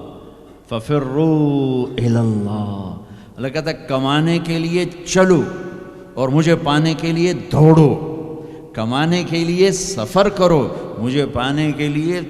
فَفِرُّوا إِلَى اللَّهِ، اللہ کہتا ہے کمانے کے لیے چلو اور مجھے پانے کے لیے دوڑو. کمانے کے لیے سفر کرو، مجھے پانے کے لیے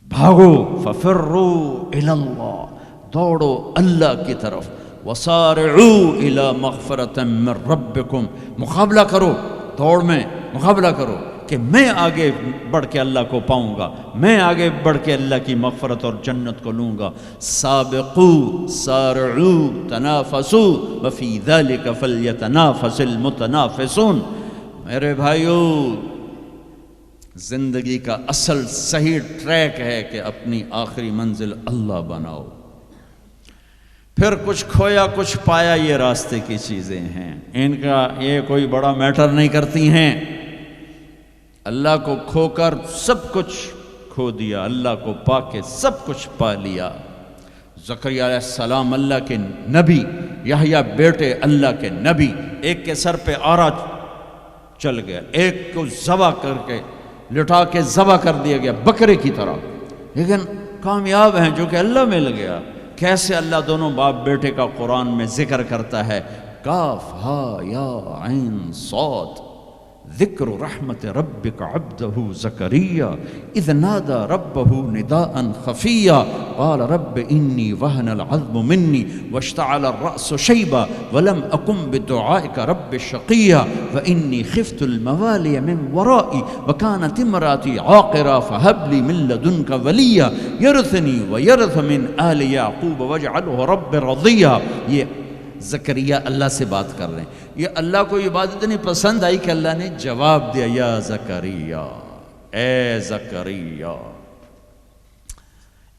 بھاگو. فَفِرُّوا إِلَى اللَّهِ، دوڑو اللہ کی طرف. وَصَارِعُوا إِلَى مَغْفِرَةٍ مِّن رَبِّكُمْ، مقابلہ کرو، دوڑ میں مقابلہ کرو کہ میں آگے بڑھ کے اللہ کو پاؤں گا، میں آگے بڑھ کے اللہ کی مغفرت اور جنت کو لوں گا. سابقوا سارعوا تنافسوا وفی ذلک فلیتنافس المتنافسون. میرے بھائیو، زندگی کا اصل صحیح ٹریک ہے کہ اپنی آخری منزل اللہ بناؤ. پھر کچھ کھویا کچھ پایا، یہ راستے کی چیزیں ہیں، ان کا یہ کوئی بڑا میٹر نہیں کرتی ہیں. اللہ کو کھو کر سب کچھ کھو دیا، اللہ کو پا کے سب کچھ پا لیا. زکریا علیہ السلام اللہ کے نبی، یحییٰ بیٹے اللہ کے نبی، ایک کے سر پہ آرا چل گیا، ایک کو ذبح کر کے لٹا کے ذبح کر دیا گیا بکرے کی طرح، لیکن کامیاب ہیں جو کہ اللہ مل گیا. کیسے اللہ دونوں باپ بیٹے کا قرآن میں ذکر کرتا ہے، کاف ہا یا عین صاد. ذکر رحمت ربک عبدہ زکریا اذ نادى ربہ نداء خفیا قال رب انی وہن العظم منی واشتعل الرأس شیبا ولم اکن بدعائک رب شقیا وانی خفت الموالی من ورائی وکانت امراتی عاقرا فہب لی من لدنک ولیا یرثنی ویرث من آل یعقوب واجعلہ رب رضیا. یہ زکریا اللہ سے بات کر رہے ہیں. یہ اللہ کو یہ بات اتنی پسند آئی کہ اللہ نے جواب دیا یا زکریا، اے زکریا.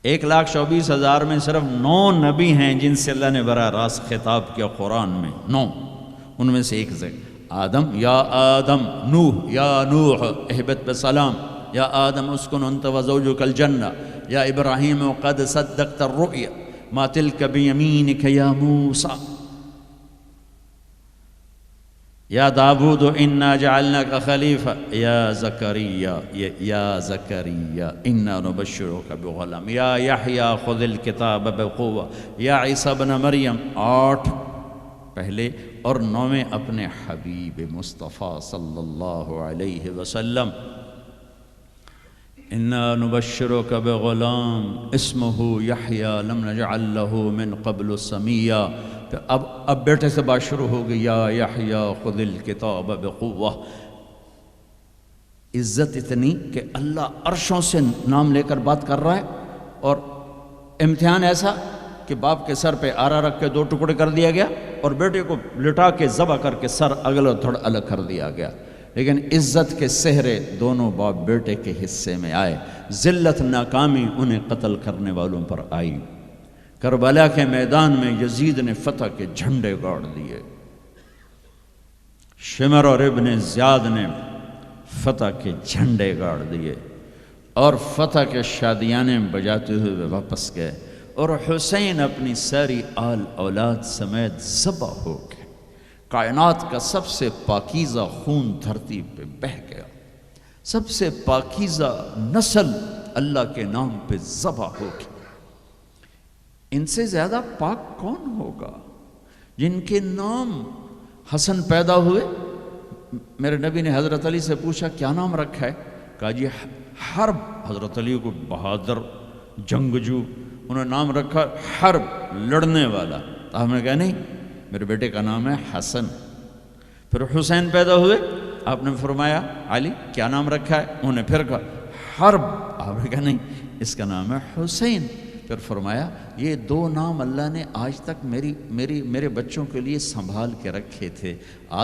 1,24,000 میں صرف 9 نبی ہیں جن سے اللہ نے براہ راست خطاب کیا قرآن میں، 9. ان میں سے ایک آدم، یا آدم، نوح، یا نوح اہبت بسلام، یا آدم اسکن انت وزوجک الجنہ، یا ابراہیم قد صدقت الرؤیا ما تلک بیمینک یا موسیٰ، یا داود انا جعلناک خلیفہ، یا زکریا، یا زکریا انا نبشرک بغلام، یا یحییٰ خذ الکتاب بقوہ، یا عیسیٰ ابن مریم. 8 پہلے اور 9 اپنے حبیب مصطفیٰ صلی اللہ علیہ وسلم. انا نبشرک بغلام اسمہ یحییٰ لم نجعل لہ من قبل سمیا. اب بیٹے سے بات شروع ہو گئی، یا یحییٰ خذ الکتاب بقوہ. عزت اتنی کہ اللہ عرشوں سے نام لے کر بات کر رہا ہے، اور امتحان ایسا کہ باپ کے سر پہ آرا رکھ کے 2 ٹکڑے کر دیا گیا اور بیٹے کو لٹا کے ذبح کر کے سر اگلا تھوڑا الگ کر دیا گیا. لیکن عزت کے سہرے دونوں باپ بیٹے کے حصے میں آئے. ذلت ناکامی انہیں قتل کرنے والوں پر آئی. کربلا کے میدان میں یزید نے فتح کے جھنڈے گاڑ دیے. شمر اور ابن زیاد نے فتح کے جھنڈے گاڑ دیے اور فتح کے شادیانے بجاتے ہوئے واپس گئے. اور حسین اپنی ساری آل اولاد سمیت ذبح ہو گئے. کائنات کا سب سے پاکیزہ خون دھرتی پہ بہہ گیا. سب سے پاکیزہ نسل اللہ کے نام پہ ذبح ہو گئی. ان سے زیادہ پاک کون ہوگا؟ جن کے نام حسن پیدا ہوئے. میرے نبی نے حضرت علی سے پوچھا کیا نام رکھا ہے؟ کہا جی حرب. حضرت علی کو بہادر جنگجو، انہوں نے نام رکھا حرب، لڑنے والا. تو ہم نے کہا نہیں، میرے بیٹے کا نام ہے حسن. پھر حسین پیدا ہوئے، آپ نے فرمایا علی کیا نام رکھا ہے؟ انہوں نے پھر کہا حرب. آپ نے کہا نہیں، اس کا نام ہے حسین. پھر فرمایا یہ 2 نام اللہ نے آج تک میرے بچوں کے لیے سنبھال کے رکھے تھے.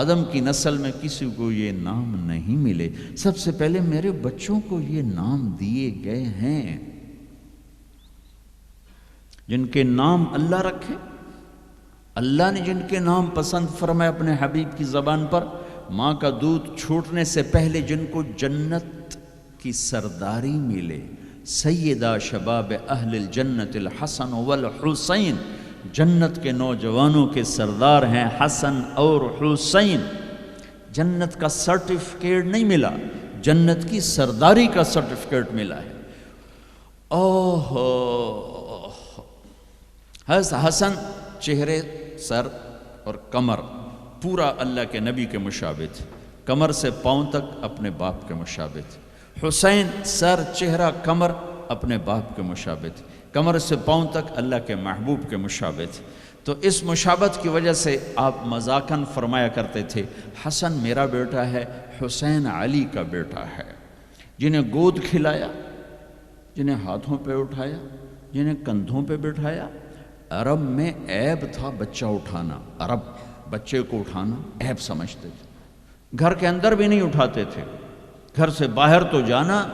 آدم کی نسل میں کسی کو یہ نام نہیں ملے، سب سے پہلے میرے بچوں کو یہ نام دیے گئے ہیں. جن کے نام اللہ رکھے، اللہ نے جن کے نام پسند فرمائے اپنے حبیب کی زبان پر. ماں کا دودھ چھوٹنے سے پہلے جن کو جنت کی سرداری ملے، سیدہ شباب اہل الجنت الحسن والحسین. جنت کے نوجوانوں کے سردار ہیں حسن اور حسین. جنت کا سرٹیفکیٹ نہیں ملا، جنت کی سرداری کا سرٹیفکیٹ ملا ہے. حسن چہرے، سر اور کمر پورا اللہ کے نبی کے مشابہ تھے. کمر سے پاؤں تک اپنے باپ کے مشابہ تھے. حسین سر، چہرہ، کمر اپنے باپ کے مشابہ تھے. کمر سے پاؤں تک اللہ کے محبوب کے مشابہ تھے. تو اس مشابہت کی وجہ سے آپ مذاقاً فرمایا کرتے تھے حسن میرا بیٹا ہے، حسین علی کا بیٹا ہے. جنہیں گود کھلایا، جنہیں ہاتھوں پہ اٹھایا، جنہیں کندھوں پہ بٹھایا. عرب میں عیب تھا بچہ اٹھانا. عرب بچے کو اٹھانا عیب سمجھتے تھے. گھر کے اندر بھی نہیں اٹھاتے تھے. گھر سے باہر تو جانا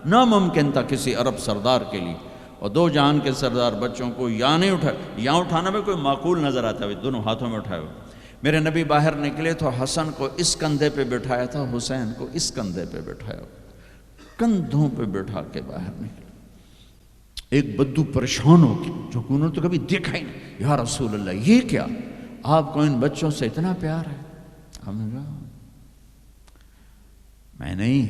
ناممکن تھا کسی عرب سردار کے لیے. اور 2 جہان کے سردار بچوں کو یہاں نہیں اٹھائے. یہاں اٹھانا میں کوئی معقول نظر آتا ہے، دونوں ہاتھوں میں اٹھائے ہوئے. میرے نبی باہر نکلے تو حسن کو اس کندھے پہ بٹھایا تھا، حسین کو اس کندھے پہ بٹھایا ہوا. کندھوں پہ بٹھا کے باہر نکلے. ایک بدو پریشان ہو گئی جو کہ انہوں نے تو کبھی دیکھا ہی نہیں. یا رسول اللہ یہ کیا؟ آپ کو ان بچوں سے اتنا پیار ہے؟ ہم نے کہا میں نہیں،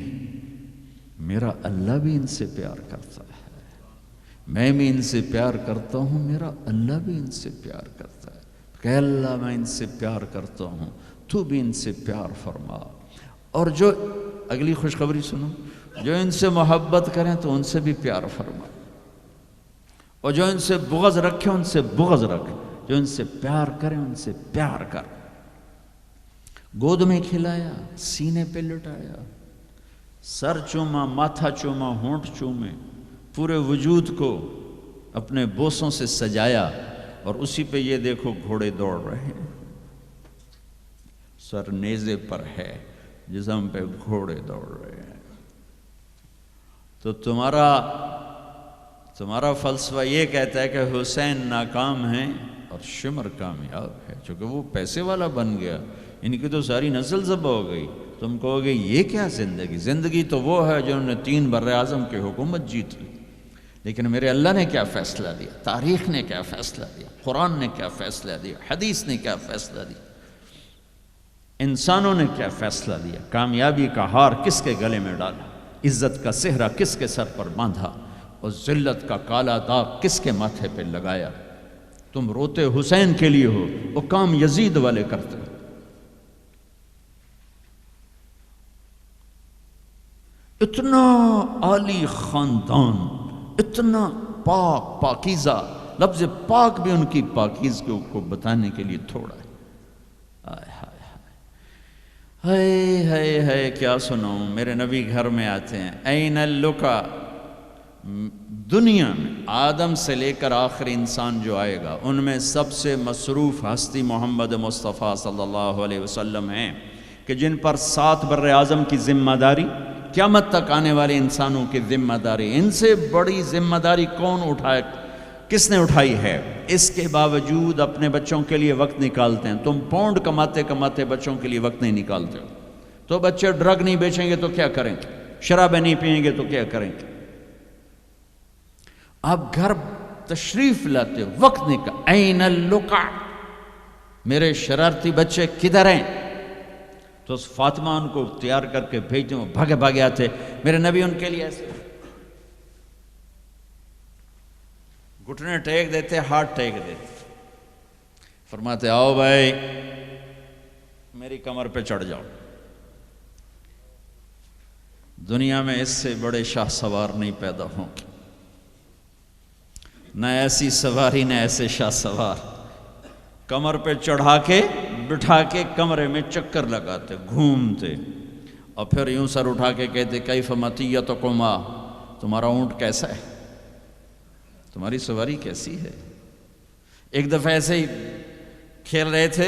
میرا اللہ بھی ان سے پیار کرتا ہے. میں بھی ان سے پیار کرتا ہوں، میرا اللہ بھی ان سے پیار کرتا ہے. کہ اللہ میں ان سے پیار کرتا ہوں، تو بھی ان سے پیار فرما. اور جو اگلی خوشخبری سنو، جو ان سے محبت کریں تو ان سے بھی پیار فرما، اور جو ان سے بغض رکھے ان سے بغض رکھ، جو ان سے پیار کریں ان سے پیار کر۔ گود میں کھلایا، سینے پہ لٹایا، سر چوما، ماتھا چوما، ہونٹ چومے، پورے وجود کو اپنے بوسوں سے سجایا، اور اسی پہ یہ دیکھو گھوڑے دوڑ رہے ہیں، سر نیزے پر ہے، جسم پہ گھوڑے دوڑ رہے ہیں۔ تو تمہارا فلسفہ یہ کہتا ہے کہ حسین ناکام ہیں اور شمر کامیاب ہے، چونکہ وہ پیسے والا بن گیا، ان کی تو ساری نسل ذبح ہو گئی۔ تم کہو گے یہ کیا زندگی؟ زندگی تو وہ ہے جنہوں نے 3 بر اعظم کی حکومت جیت لی، لیکن میرے اللہ نے کیا فیصلہ دیا، تاریخ نے کیا فیصلہ دیا، قرآن نے کیا فیصلہ دیا، حدیث نے کیا فیصلہ دیا، انسانوں نے کیا فیصلہ دیا، کامیابی کا ہار کس کے گلے میں ڈالا، عزت کا صحرا کس کے سر پر باندھا، اور ذلت کا کالا داغ کس کے ماتھے پہ لگایا۔ تم روتے حسین کے لیے ہو، وہ کام یزید والے کرتے ہو۔ اتنا عالی خاندان، اتنا پاک، پاکیزہ، لفظ پاک بھی ان کی پاکیزگی کو بتانے کے لیے تھوڑا ہے۔ آئے ہائے ہائے ہائے ہائے، کیا سناؤں۔ میرے نبی گھر میں آتے ہیں، این اللقا، دنیا میں آدم سے لے کر آخری انسان جو آئے گا ان میں سب سے مصروف ہستی محمد مصطفیٰ صلی اللہ علیہ وسلم ہیں، کہ جن پر 7 بر اعظم کی ذمہ داری، قیامت تک آنے والے انسانوں کی ذمہ داری، ان سے بڑی ذمہ داری کون اٹھائے، کس نے اٹھائی ہے؟ اس کے باوجود اپنے بچوں کے لیے وقت نکالتے ہیں۔ تم پاؤنڈ کماتے کماتے بچوں کے لیے وقت نہیں نکالتے ہو۔ تو بچے ڈرگ نہیں بیچیں گے تو کیا کریں گے، شرابیں نہیں پئیں گے تو کیا کریں گے؟ آپ گھر تشریف لاتے وقت نکال، این اللقا، میرے شرارتی بچے کدھر ہیں؟ تو اس فاطمہ ان کو تیار کر کے بھیجتے ہیں، وہ بھاگے بھاگے آتے۔ میرے نبی ان کے لیے ایسے گھٹنے ٹیک دیتے، ہاتھ ٹیک دیتے، فرماتے آؤ بھائی میری کمر پہ چڑھ جاؤ۔ دنیا میں اس سے بڑے شاہ سوار نہیں پیدا ہوں گے، نہ ایسی سواری نہ ایسے شاہ سوار۔ کمر پہ چڑھا کے بٹھا کے کمرے میں چکر لگاتے، گھومتے، اور پھر یوں سر اٹھا کے کہتے کیف مطیتکما، تمہارا اونٹ کیسا ہے، تمہاری سواری کیسی ہے۔ ایک دفعہ ایسے ہی کھیل رہے تھے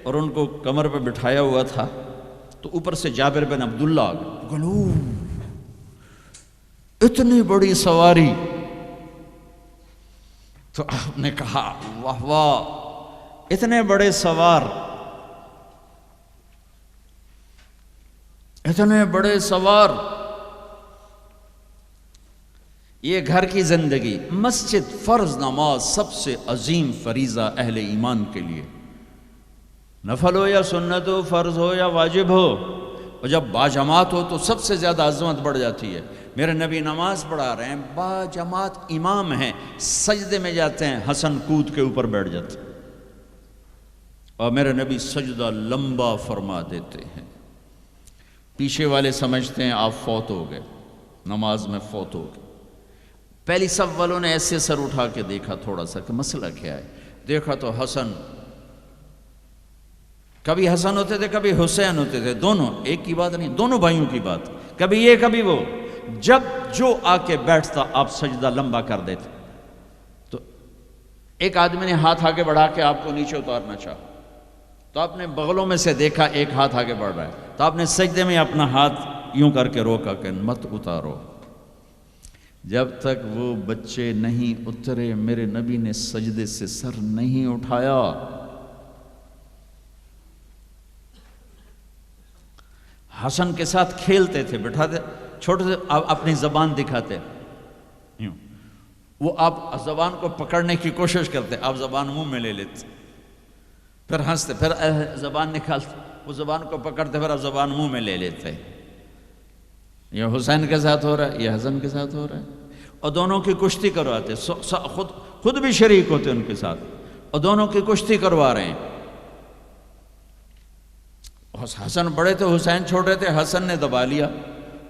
اور ان کو کمر پہ بٹھایا ہوا تھا، تو اوپر سے جابر بن عبداللہ آ گئے، اتنی بڑی سواری۔ تو آپ نے کہا واہ واہ، اتنے بڑے سوار، اتنے بڑے سوار۔ یہ گھر کی زندگی، مسجد، فرض نماز سب سے عظیم فریضہ اہل ایمان کے لیے، نفل ہو یا سنت ہو، فرض ہو یا واجب ہو، اور جب باجماعت ہو تو سب سے زیادہ عظمت بڑھ جاتی ہے۔ میرے نبی نماز پڑھا رہے ہیں، باجماعت امام ہیں، سجدے میں جاتے ہیں، حسن کود کے اوپر بیٹھ جاتے ہیں، اور میرے نبی سجدہ لمبا فرما دیتے ہیں۔ پیچھے والے سمجھتے ہیں آپ فوت ہو گئے، نماز میں فوت ہو گئے۔ پہلی صف والوں نے ایسے سر اٹھا کے دیکھا تھوڑا سا کہ مسئلہ کیا ہے، دیکھا تو حسن، کبھی حسن ہوتے تھے کبھی حسین ہوتے تھے، دونوں ایک کی بات نہیں، دونوں بھائیوں کی بات، کبھی یہ کبھی وہ۔ جب جو آ کے بیٹھتا آپ سجدہ لمبا کر دیتے۔ تو ایک آدمی نے ہاتھ آگے بڑھا کے آپ کو نیچے اتارنا چاہا، تو آپ نے بغلوں میں سے دیکھا ایک ہاتھ آگے بڑھ رہا ہے، تو آپ نے سجدے میں اپنا ہاتھ یوں کر کے روکا کہ مت اتارو۔ جب تک وہ بچے نہیں اترے میرے نبی نے سجدے سے سر نہیں اٹھایا۔ حسن کے ساتھ کھیلتے تھے، بٹھاتے، چھوٹے سے اپنی زبان دکھاتے، یوں وہ آپ زبان کو پکڑنے کی کوشش کرتے، آپ زبان منہ میں لے لیتے، پھر ہنستے، پھر زبان نکالتے، وہ زبان کو پکڑتے، پھر آپ زبان منہ میں لے لیتے۔ یہ حسین کے ساتھ ہو رہا ہے، یہ حسن کے ساتھ ہو رہا ہے، اور دونوں کی کشتی کرواتے، خود بھی شریک ہوتے ان کے ساتھ، اور دونوں کی کشتی کروا رہے ہیں۔ حسن بڑے تھے، حسین چھوٹے تھے، حسن نے دبا لیا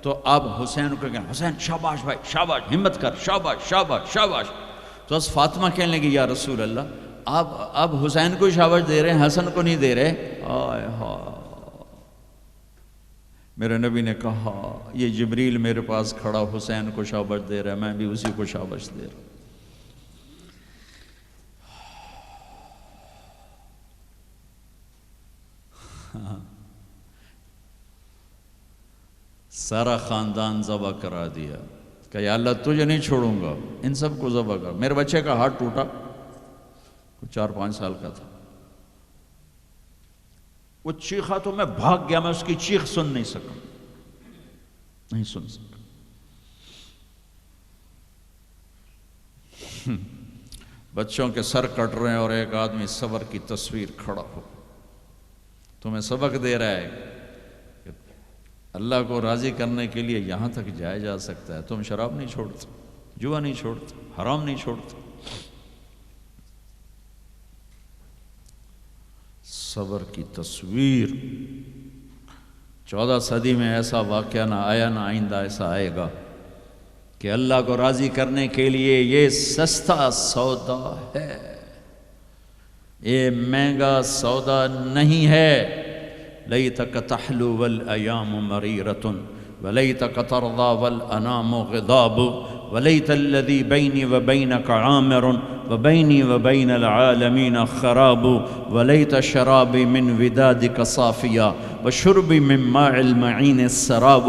تو اب حسین کو کہا حسین شاباش بھائی شاباش، ہمت کر، شاباش شاباش شاباش. تو بس فاطمہ کہنے لگی یا رسول اللہ آپ اب حسین کو شاباش دے رہے ہیں، حسن کو نہیں دے رہے. آئے ہائے، میرے نبی نے کہا یہ جبریل میرے پاس کھڑا حسین کو شاباش دے رہا ہے، میں بھی اسی کو شاباش دے رہا ہوں. سارا خاندان ذبح کرا دیا کہ یا اللہ تجھے نہیں چھوڑوں گا، ان سب کو ذبح کر. میرے بچے کا ہاتھ ٹوٹا، 4-5 سال کا تھا، وہ چیخا تو میں بھاگ گیا، میں اس کی چیخ سن نہیں سکا، نہیں سن سکا. بچوں کے سر کٹ رہے ہیں اور ایک آدمی صبر کی تصویر کھڑا ہو تمہیں سبق دے رہا ہے کہ اللہ کو راضی کرنے کے لیے یہاں تک جایا جا سکتا ہے. تم شراب نہیں چھوڑتے، جوا نہیں چھوڑتے، حرام نہیں چھوڑتے. صبر کی تصویر. 14 صدی میں ایسا واقعہ نہ آیا، نہ آئندہ ایسا آئے گا کہ اللہ کو راضی کرنے کے لیے یہ سستا سودا ہے، یہ مہنگا سودا نہیں ہے. لیتک تحلو والایام مریرۃ ولیتک ترضی والانام غضاب ولیت الذی بینی وبینک عامر وبینی وبین العالمین خراب ولیت شرابی من ودادک صافیا وشربی من ماء المعین السراب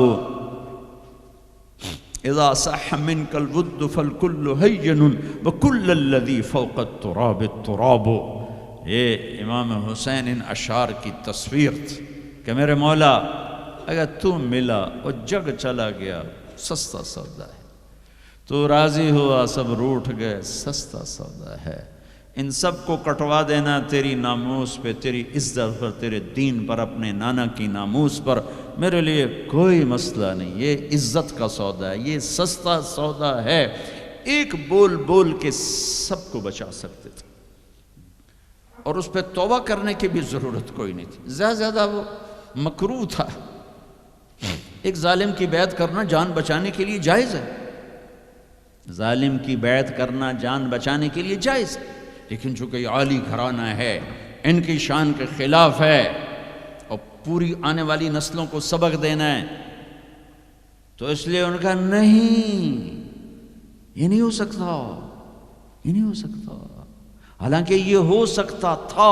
اذا صح منک الود فالکل ہین وکل الذی فوق التراب التراب. یہ امام حسین ان اشعار کی تصویر تھی کہ میرے مولا اگر تو ملا اور جگ چلا گیا سستا سودا ہے، تو راضی ہوا سب روٹھ گئے سستا سودا ہے. ان سب کو کٹوا دینا تیری ناموس پہ، تیری عزت پر، تیرے دین پر، اپنے نانا کی ناموس پر میرے لیے کوئی مسئلہ نہیں. یہ عزت کا سودا ہے، یہ سستا سودا ہے. ایک بول بول کے سب کو بچا سکتے تھے اور اس پہ توبہ کرنے کی بھی ضرورت کوئی نہیں تھی. زیادہ وہ مکروہ تھا. ایک ظالم کی بیعت کرنا جان بچانے کے لیے جائز ہے، ظالم کی بیعت کرنا جان بچانے کے لیے جائز ہے، لیکن چونکہ یہ عالی گھرانہ ہے، ان کی شان کے خلاف ہے اور پوری آنے والی نسلوں کو سبق دینا ہے، تو اس لیے ان کا نہیں، یہ نہیں ہو سکتا، یہ نہیں ہو سکتا. حالانکہ یہ ہو سکتا تھا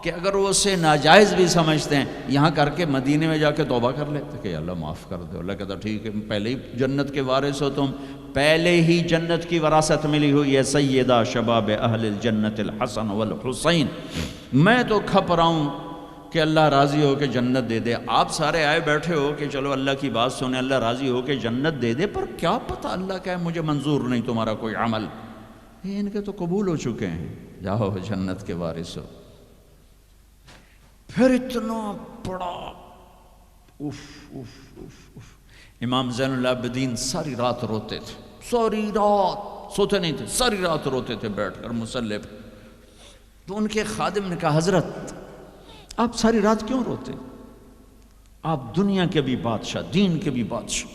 کہ اگر وہ اسے ناجائز بھی سمجھتے ہیں یہاں کر کے مدینے میں جا کے توبہ کر لیتے کہ اللہ معاف کر دے. اللہ کہتا ٹھیک ہے، پہلے ہی جنت کے وارث ہو تم، پہلے ہی جنت کی وراثت ملی ہوئی ہے. سیدہ شباب اہل الجنت الحسن والحسین. میں تو کھپ رہا ہوں کہ اللہ راضی ہو کے جنت دے دے. آپ سارے آئے بیٹھے ہو کہ چلو اللہ کی بات سنیں، اللہ راضی ہو کے جنت دے دے، پر کیا پتہ اللہ کہے مجھے منظور نہیں تمہارا کوئی عمل. یہ ان کے تو قبول ہو چکے ہیں، جاؤ جنت کے وارث ہو. پھر اتنا بڑا اف اف اف اف. امام زین العابدین ساری رات روتے تھے، ساری رات سوتے نہیں تھے، ساری رات روتے تھے بیٹھ کر مصلی پہ. تو ان کے خادم نے کہا حضرت آپ ساری رات کیوں روتے؟ آپ دنیا کے بھی بادشاہ، دین کے بھی بادشاہ،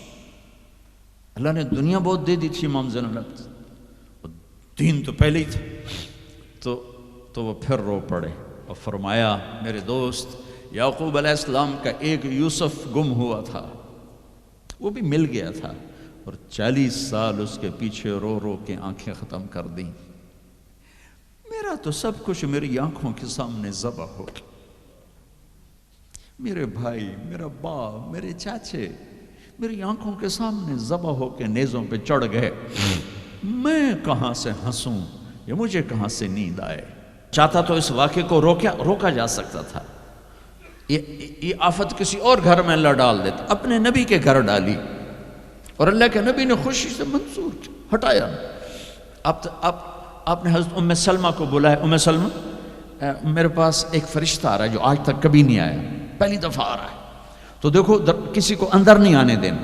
اللہ نے دنیا بہت دے دی تھی امام زین العابدین، دین تو پہلے ہی تھے. تو وہ پھر رو پڑے اور فرمایا میرے دوست یعقوب علیہ السلام کا ایک یوسف گم ہوا تھا، وہ بھی مل گیا تھا، اور 40 سال اس کے پیچھے رو رو کے آنکھیں ختم کر دیں. میرا تو سب کچھ میری آنکھوں کے سامنے ذبح ہو گیا. میرے بھائی، میرا باپ، میرے چاچے میری آنکھوں کے سامنے ذبح ہو کے نیزوں پہ چڑھ گئے. میں کہاں سے ہنسوں، یا مجھے کہاں سے نیند آئے. چاہتا تو اس واقعے کو روکا جا سکتا تھا. یہ آفت کسی اور گھر میں اللہ ڈال دیتا، اپنے نبی کے گھر ڈالی اور اللہ کے نبی نے خوشی سے منظور ہٹایا. آپ نے حضرت ام سلمہ کو بلایا، ام سلمہ میرے پاس ایک فرشتہ آ رہا ہے جو آج تک کبھی نہیں آیا، پہلی دفعہ آ رہا ہے، تو دیکھو کسی کو اندر نہیں آنے دینا.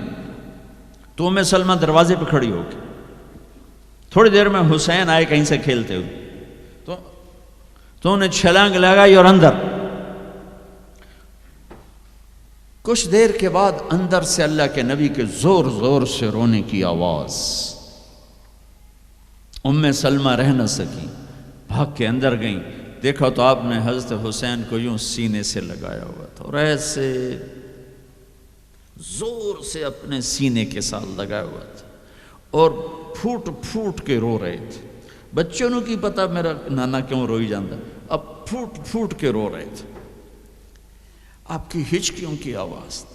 تو ام سلمہ دروازے پہ کھڑی ہو کے، تھوڑی دیر میں حسین آئے کہیں سے کھیلتے ہوئے، تو انہیں چھلانگ لگائی اور اندر. کچھ دیر کے بعد اندر سے اللہ کے نبی کے زور زور سے رونے کی آواز. سلمہ رہ نہ سکی، بھاگ کے اندر گئیں. دیکھا تو آپ نے حضرت حسین کو یوں سینے سے لگایا ہوا تھا اور ایسے زور سے اپنے سینے کے ساتھ لگایا ہوا تھا اور پھوٹ پھوٹ کے رو رہے تھے. بچوں نے کی پتا میرا نانا کیوں روئی جاندہ، اب پھوٹ پھوٹ کے رو رہے تھے. آپ کی ہچکیوں کی آواز.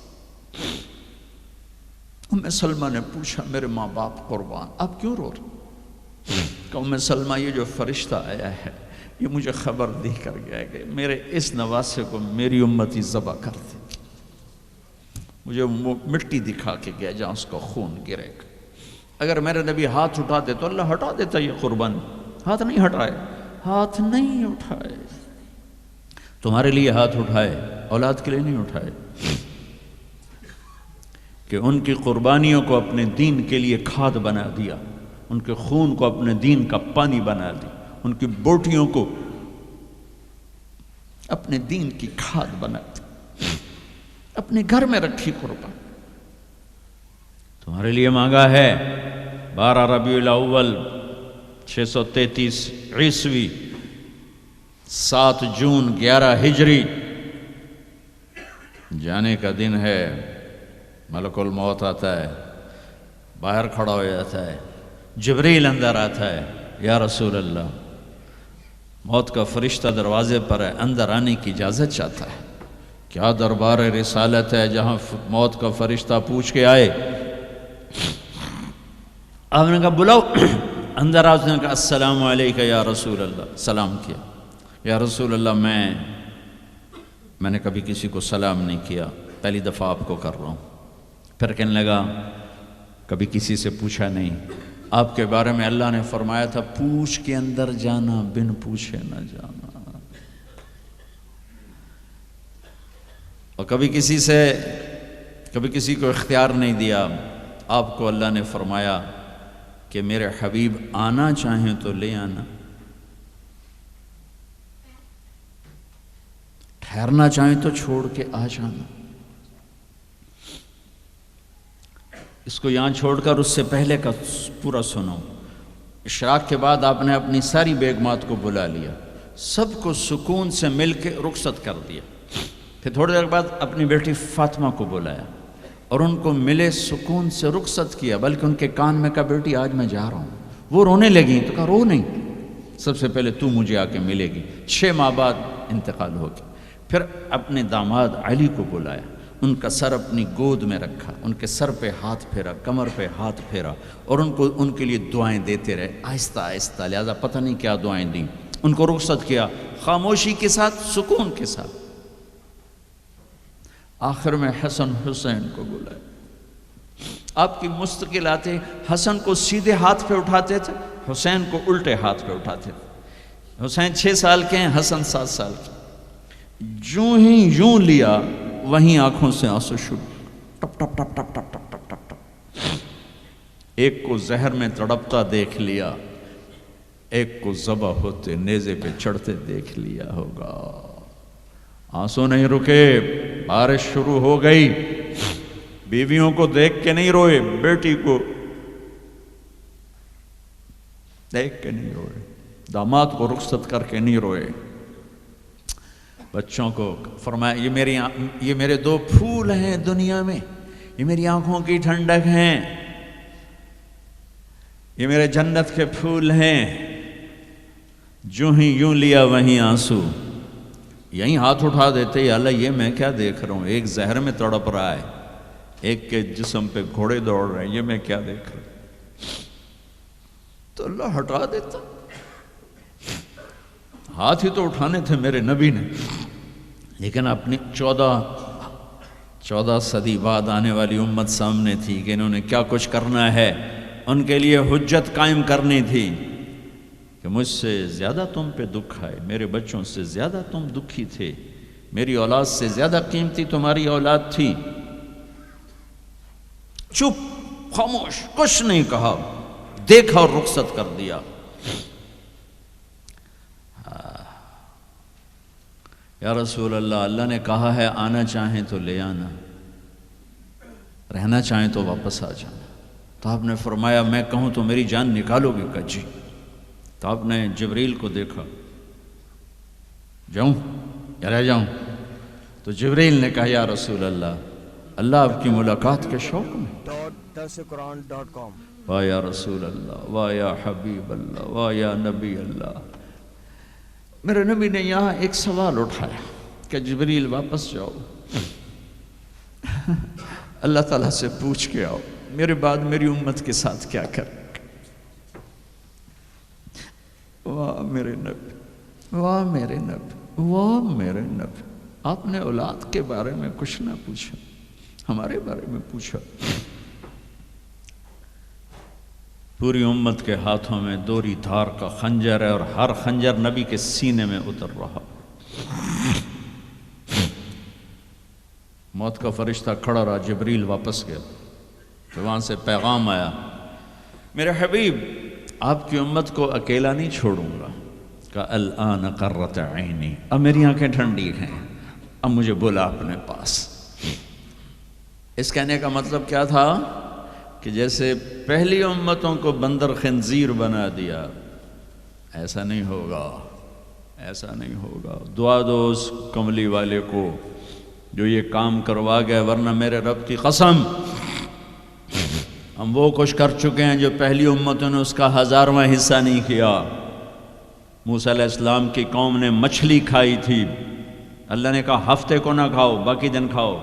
سلمہ نے پوچھا میرے ماں باپ قربان آپ کیوں رو رہے؟ کہ سلمہ یہ جو فرشتہ آیا ہے یہ مجھے خبر دے کر گیا کہ میرے اس نواسے کو میری امتی ذبح کر دے. مجھے مٹی دکھا کے گیا جہاں اس کا خون گرے گا. اگر میرے نبی ہاتھ اٹھا دے تو اللہ ہٹا دیتا یہ قربان. ہاتھ نہیں ہٹائے، ہاتھ نہیں اٹھائے. تمہارے لیے ہاتھ اٹھائے، اولاد کے لیے نہیں اٹھائے کہ ان کی قربانیوں کو اپنے دین کے لیے کھاد بنا دیا، ان کے خون کو اپنے دین کا پانی بنا دیا، ان کی بوٹیوں کو اپنے دین کی کھاد بنا دی، اپنے گھر میں رکھی قربان. تمہارے لیے مانگا ہے 12 ربیع الاول 633 عیسوی 7 جون 11 ہجری جانے کا دن ہے. ملک الموت آتا ہے، باہر کھڑا ہو جاتا ہے. جبریل اندر آتا ہے، یا رسول اللہ موت کا فرشتہ دروازے پر ہے، اندر آنے کی اجازت چاہتا ہے. کیا دربار رسالت ہے جہاں موت کا فرشتہ پوچھ کے آئے. آپ نے کہا بلاؤ. اندر آؤ. نے کہا السلام علیکم یا رسول اللہ. سلام کیا. یا رسول اللہ میں نے کبھی کسی کو سلام نہیں کیا، پہلی دفعہ آپ کو کر رہا ہوں. پھر کہنے لگا کبھی کسی سے پوچھا نہیں. آپ کے بارے میں اللہ نے فرمایا تھا پوچھ کے اندر جانا، بن پوچھے نہ جانا. اور کبھی کسی کو اختیار نہیں دیا. آپ کو اللہ نے فرمایا کہ میرے حبیب آنا چاہیں تو لے آنا، ٹھہرنا چاہیں تو چھوڑ کے آ جانا. اس کو یہاں چھوڑ کر اس سے پہلے کا پورا سنو. اشراق کے بعد آپ نے اپنی ساری بیگمات کو بلا لیا، سب کو سکون سے مل کے رخصت کر دیا. پھر تھوڑی دیر بعد اپنی بیٹی فاطمہ کو بلایا اور ان کو ملے سکون سے رخصت کیا، بلکہ ان کے کان میں کہا بیٹی آج میں جا رہا ہوں. وہ رونے لگیں تو کہا رو نہیں، سب سے پہلے تو مجھے آ کے ملے گی. 6 ماہ بعد انتقال ہو گیا. پھر اپنے داماد علی کو بلایا، ان کا سر اپنی گود میں رکھا، ان کے سر پہ ہاتھ پھیرا، کمر پہ ہاتھ پھیرا اور ان کے لیے دعائیں دیتے رہے آہستہ آہستہ. لہذا پتہ نہیں کیا دعائیں دیں. ان کو رخصت کیا خاموشی کے ساتھ، سکون کے ساتھ. آخر میں حسن حسین کو بلایا. آپ کی مستقل آتے حسن کو سیدھے ہاتھ پہ اٹھاتے تھے، حسین کو الٹے ہاتھ پہ اٹھاتے تھے. حسین 6 سال کے ہیں، حسن 7 سال کے. یوں لیا وہیں آنکھوں سے آنسو شروع، ٹپ ٹپ ٹپ ٹپ ٹپ ٹپ ٹپ ٹپ ٹپ. ایک کو زہر میں تڑپتا دیکھ لیا، ایک کو ذبح ہوتے نیزے پہ چڑھتے دیکھ لیا ہوگا. آنسو نہیں رکے، بارش شروع ہو گئی. بیویوں کو دیکھ کے نہیں روئے، بیٹی کو دیکھ کے نہیں روئے، داماد کو رخصت کر کے نہیں روئے. بچوں کو فرمایا یہ میرے 2 پھول ہیں دنیا میں، یہ میری آنکھوں کی ٹھنڈک ہیں، یہ میرے جنت کے پھول ہیں. یوں لیا وہیں آنسو. یہیں ہاتھ اٹھا دیتے، یا اللہ یہ میں کیا دیکھ رہا ہوں، ایک زہر میں تڑپ رہا ہے، ایک کے جسم پہ گھوڑے دوڑ رہے ہیں، یہ میں کیا دیکھ رہا ہوں. تو اللہ ہٹا دیتا. ہاتھ ہی تو اٹھانے تھے میرے نبی نے، لیکن اپنی 14 صدی بعد آنے والی امت سامنے تھی کہ انہوں نے کیا کچھ کرنا ہے. ان کے لیے حجت قائم کرنی تھی کہ مجھ سے زیادہ تم پہ دکھ آئے، میرے بچوں سے زیادہ تم دکھی تھے، میری اولاد سے زیادہ قیمتی تمہاری اولاد تھی. چپ، خاموش، کچھ نہیں کہا، دیکھا اور رخصت کر دیا. یا رسول اللہ، اللہ نے کہا ہے آنا چاہیں تو لے آنا، رہنا چاہیں تو واپس آ جانا۔ تو آپ نے فرمایا میں کہوں تو میری جان نکالو گے؟ کہا جی۔ تو آپ نے جبریل کو دیکھا، جاؤں یا رہ جاؤں؟ تو جبریل نے کہا یا رسول اللہ آپ کی ملاقات کے شوق میں۔ .درسقرآن.com۔ واہ یا رسول اللہ، واہ یا حبیب اللہ، واہ یا نبی اللہ۔ میرے نبی نے یہاں ایک سوال اٹھایا کہ جبریل واپس جاؤ، اللہ تعالیٰ سے پوچھ کے آؤ میرے بعد میری امت کے ساتھ کیا کر۔ واہ میرے نبی، واہ میرے نبی، واہ میرے نبی، آپ نے اولاد کے بارے میں کچھ نہ پوچھا، ہمارے بارے میں پوچھا۔ پوری امت کے ہاتھوں میں دوری دھار کا خنجر ہے اور ہر خنجر نبی کے سینے میں اتر رہا۔ موت کا فرشتہ کھڑا رہا، جبریل واپس گیا، تو وہاں سے پیغام آیا، میرے حبیب آپ کی امت کو اکیلا نہیں چھوڑوں گا۔ کہ الآن قرۃ عینی، اب میری آنکھیں ٹھنڈی ہیں، اب مجھے بولا اپنے پاس۔ اس کہنے کا مطلب کیا تھا کہ جیسے پہلی امتوں کو بندر خنزیر بنا دیا، ایسا نہیں ہوگا، ایسا نہیں ہوگا۔ دعا دو اس کملی والے کو جو یہ کام کروا گیا، ورنہ میرے رب کی قسم ہم وہ کچھ کر چکے ہیں جو پہلی امتوں نے اس کا 1000واں حصہ نہیں کیا۔ موسیٰ علیہ السلام کی قوم نے مچھلی کھائی تھی، اللہ نے کہا ہفتے کو نہ کھاؤ، باقی دن کھاؤ،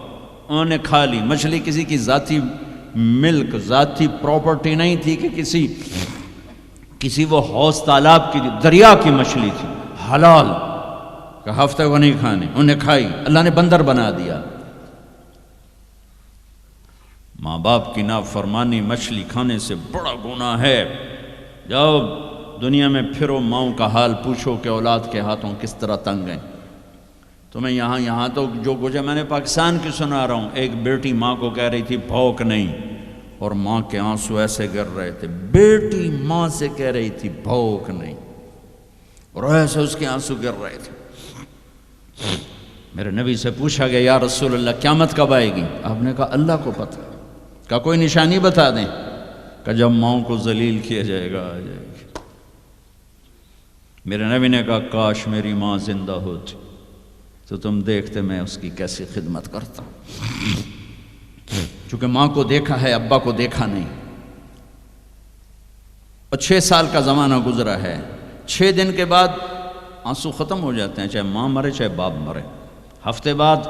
انہوں نے کھا لی۔ مچھلی کسی کی ذاتی ملک، ذاتی پراپرٹی نہیں تھی کہ کسی وہ حوض تالاب کی، دریا کی مچھلی تھی، حلال، کہ ہفتے کو نہیں کھانے، انہیں کھائی، اللہ نے بندر بنا دیا۔ ماں باپ کی نافرمانی مچھلی کھانے سے بڑا گناہ ہے۔ جاؤ دنیا میں پھرو، ماؤں کا حال پوچھو کہ اولاد کے ہاتھوں کس طرح تنگ ہیں۔ تو میں یہاں تو جو گزرا میں نے پاکستان کی سنا رہا ہوں، ایک بیٹی ماں کو کہہ رہی تھی بھوک نہیں، اور ماں کے آنسو ایسے گر رہے تھے۔ بیٹی ماں سے کہہ رہی تھی بھوک نہیں، اور ایسے اس کے آنسو گر رہے تھے۔ میرے نبی سے پوچھا گیا یا رسول اللہ قیامت کب آئے گی؟ آپ نے کہا اللہ کو پتہ۔ کہا کوئی نشانی بتا دیں؟ کہ جب ماؤں کو ذلیل کیا جائے گا آ جائے گی۔ میرے نبی نے کہا کاش میری ماں زندہ ہوتی تو تم دیکھتے میں اس کی کیسی خدمت کرتا۔ چونکہ ماں کو دیکھا ہے، ابا کو دیکھا نہیں، اور 6 سال کا زمانہ گزرا ہے۔ 6 دن کے بعد آنسو ختم ہو جاتے ہیں، چاہے ماں مرے چاہے باپ مرے۔ ہفتے بعد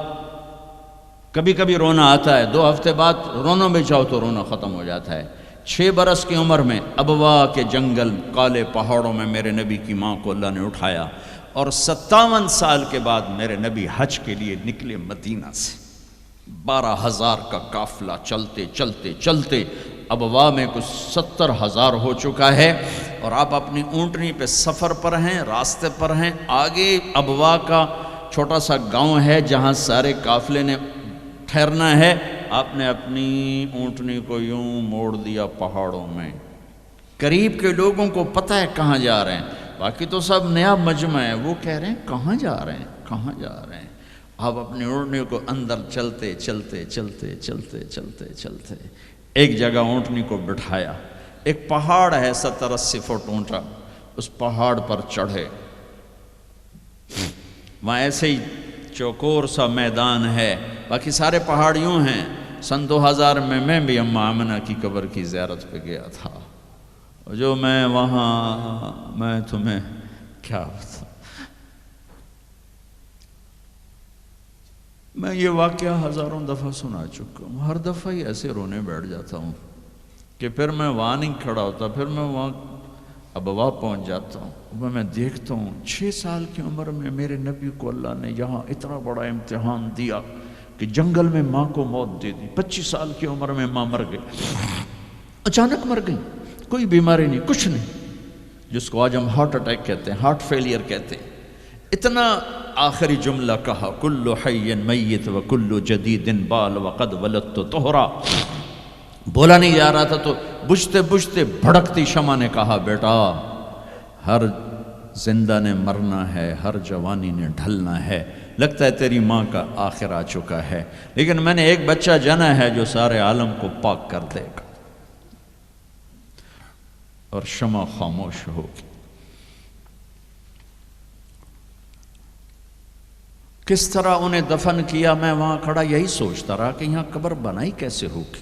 کبھی کبھی رونا آتا ہے، 2 ہفتے بعد رونا بھی چاہو تو رونا ختم ہو جاتا ہے۔ 6 برس کی عمر میں ابوا کے جنگل کالے پہاڑوں میں میرے نبی کی ماں کو اللہ نے اٹھایا، اور 57 سال کے بعد میرے نبی حج کے لیے نکلے مدینہ سے۔ 12,000 کا قافلہ چلتے چلتے چلتے ابوا میں کچھ 70,000 ہو چکا ہے، اور آپ اپنی اونٹنی پہ سفر پر ہیں، راستے پر ہیں۔ آگے ابوا کا چھوٹا سا گاؤں ہے جہاں سارے قافلے نے ٹھہرنا ہے۔ آپ نے اپنی اونٹنی کو یوں موڑ دیا پہاڑوں میں۔ قریب کے لوگوں کو پتہ ہے کہاں جا رہے ہیں، باقی تو سب نیا مجمع ہے، وہ کہہ رہے ہیں کہاں جا رہے ہیں، کہاں جا رہے ہیں۔ آپ اپنی اونٹنی کو اندر چلتے چلتے چلتے چلتے چلتے چلتے ایک جگہ اونٹنی کو بٹھایا۔ ایک پہاڑ ہے 70-80 فٹ اونچا، اس پہاڑ پر چڑھے۔ وہاں ایسے ہی چوکور سا میدان ہے، باقی سارے پہاڑ یوں ہیں۔ سن 2000 میں بھی اماں آمنہ کی قبر کی زیارت پہ گیا تھا، جو میں وہاں میں تمہیں کیا بتا، میں یہ واقعہ ہزاروں دفعہ سنا چکا ہوں۔ ہر دفعہ ہی ایسے رونے بیٹھ جاتا ہوں کہ پھر میں وہاں نہیں کھڑا ہوتا، پھر میں وہاں ابوا پہنچ جاتا ہوں۔ میں دیکھتا ہوں 6 سال کی عمر میں میرے نبی کو اللہ نے یہاں اتنا بڑا امتحان دیا کہ جنگل میں ماں کو موت دے دی۔ 25 سال کی عمر میں ماں مر گئی، اچانک مر گئی، کوئی بیماری نہیں، کچھ نہیں، جس کو آج ہم ہارٹ اٹیک کہتے ہیں، ہارٹ فیلئر کہتے ہیں۔ اتنا آخری جملہ کہا کل حی میت و کل جدید بال وقد ولدت طہرا۔ بولا نہیں جا رہا تھا تو بجھتے بجھتے بھڑکتی شمع نے کہا بیٹا ہر زندہ نے مرنا ہے، ہر جوانی نے ڈھلنا ہے، لگتا ہے تیری ماں کا آخر آ چکا ہے، لیکن میں نے ایک بچہ جنا ہے جو سارے عالم کو پاک کر دے گا، اور شمع خاموش ہوگی۔ کس طرح انہیں دفن کیا، میں وہاں کھڑا یہی سوچتا رہا کہ یہاں قبر بنائی کیسے ہوگی؟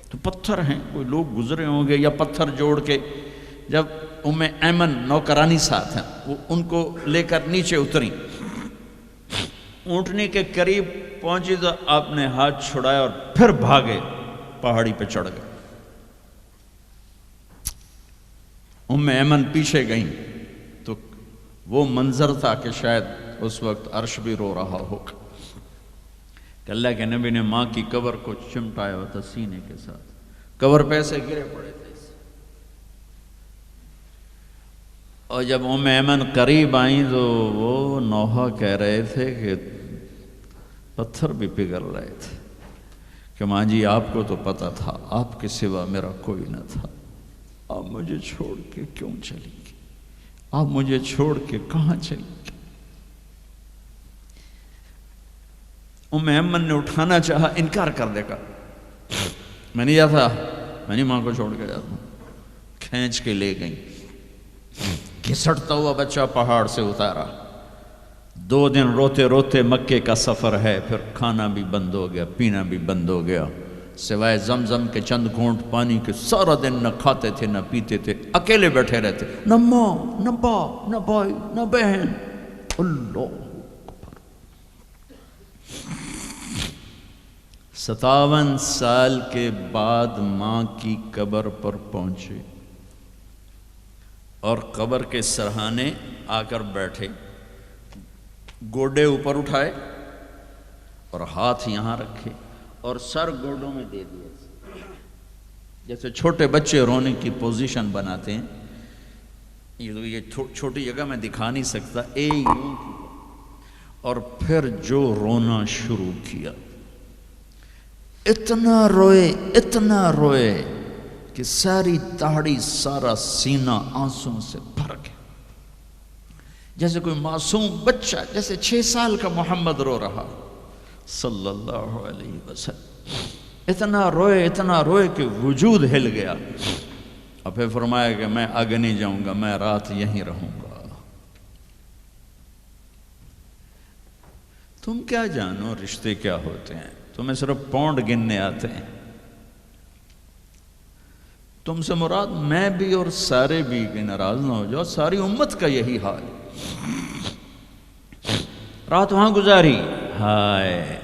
تو پتھر ہیں، کوئی لوگ گزرے ہوں گے یا پتھر جوڑ کے، جب ایمن نوکرانی ساتھ ہیں وہ ان کو لے کر نیچے اتری، اونٹنی کے قریب پہنچی تو آپ نے ہاتھ چھڑایا اور پھر بھاگے، پہاڑی پہ چڑھ گئے۔ ایمن پیچھے گئیں تو وہ منظر تھا کہ شاید اس وقت عرش بھی رو رہا ہوگا کہ اللہ کے نبی نے ماں کی قبر کو چمٹایا ہوا تھا سینے کے ساتھ، قبر پہ سے گرے پڑے تھے، اور جب ایمن قریب آئیں تو وہ نوحہ کہہ رہے تھے کہ پتھر بھی پگھل رہے تھے کہ ماں جی آپ کو تو پتہ تھا آپ کے سوا میرا کوئی نہ تھا، آپ مجھے چھوڑ کے کیوں چلی گئی، آپ مجھے چھوڑ کے کہاں چلی گئی؟ ایمن نے اٹھانا چاہا، انکار کر دے گا، میں نہیں جاتا، میں نہیں ماں کو چھوڑ کے جاتا ہوں، کھینچ کے لے گئیں، گھسٹتا ہوا بچہ پہاڑ سے اتارا، 2 دن روتے روتے مکے کا سفر ہے، پھر کھانا بھی بند ہو گیا، پینا بھی بند ہو گیا، سوائے زمزم کے چند گھونٹ پانی کے سارا دن نہ کھاتے تھے نہ پیتے تھے، اکیلے بیٹھے رہتے، نہ ماں نہ باپ نہ بھائی نہ بہن۔ اللہ 57 سال کے بعد ماں کی قبر پر پہنچے اور قبر کے سرہانے آ کر بیٹھے، گوڈے اوپر اٹھائے اور ہاتھ یہاں رکھے اور سر گوڈوں میں دے دیا، جیسے چھوٹے بچے رونے کی پوزیشن بناتے ہیں، یہ چھوٹی جگہ میں دکھا نہیں سکتا، اور پھر جو رونا شروع کیا، اتنا روئے کہ ساری داڑھی سارا سینہ آنسوں سے بھر گیا، جیسے کوئی معصوم بچہ، جیسے 6 سال کا محمد رو رہا صلی اللہ علیہ وسلم، اتنا روئے کہ وجود ہل گیا، اور پھر فرمایا کہ میں آگے نہیں جاؤں گا، میں رات یہیں رہوں گا۔ تم کیا جانو رشتے کیا ہوتے ہیں، تمہیں صرف پاؤنڈ گننے آتے ہیں، تم سے مراد میں بھی اور سارے بھی، کہ ناراض نہ ہو جاؤ، ساری امت کا یہی حال، رات وہاں گزاری، ہائے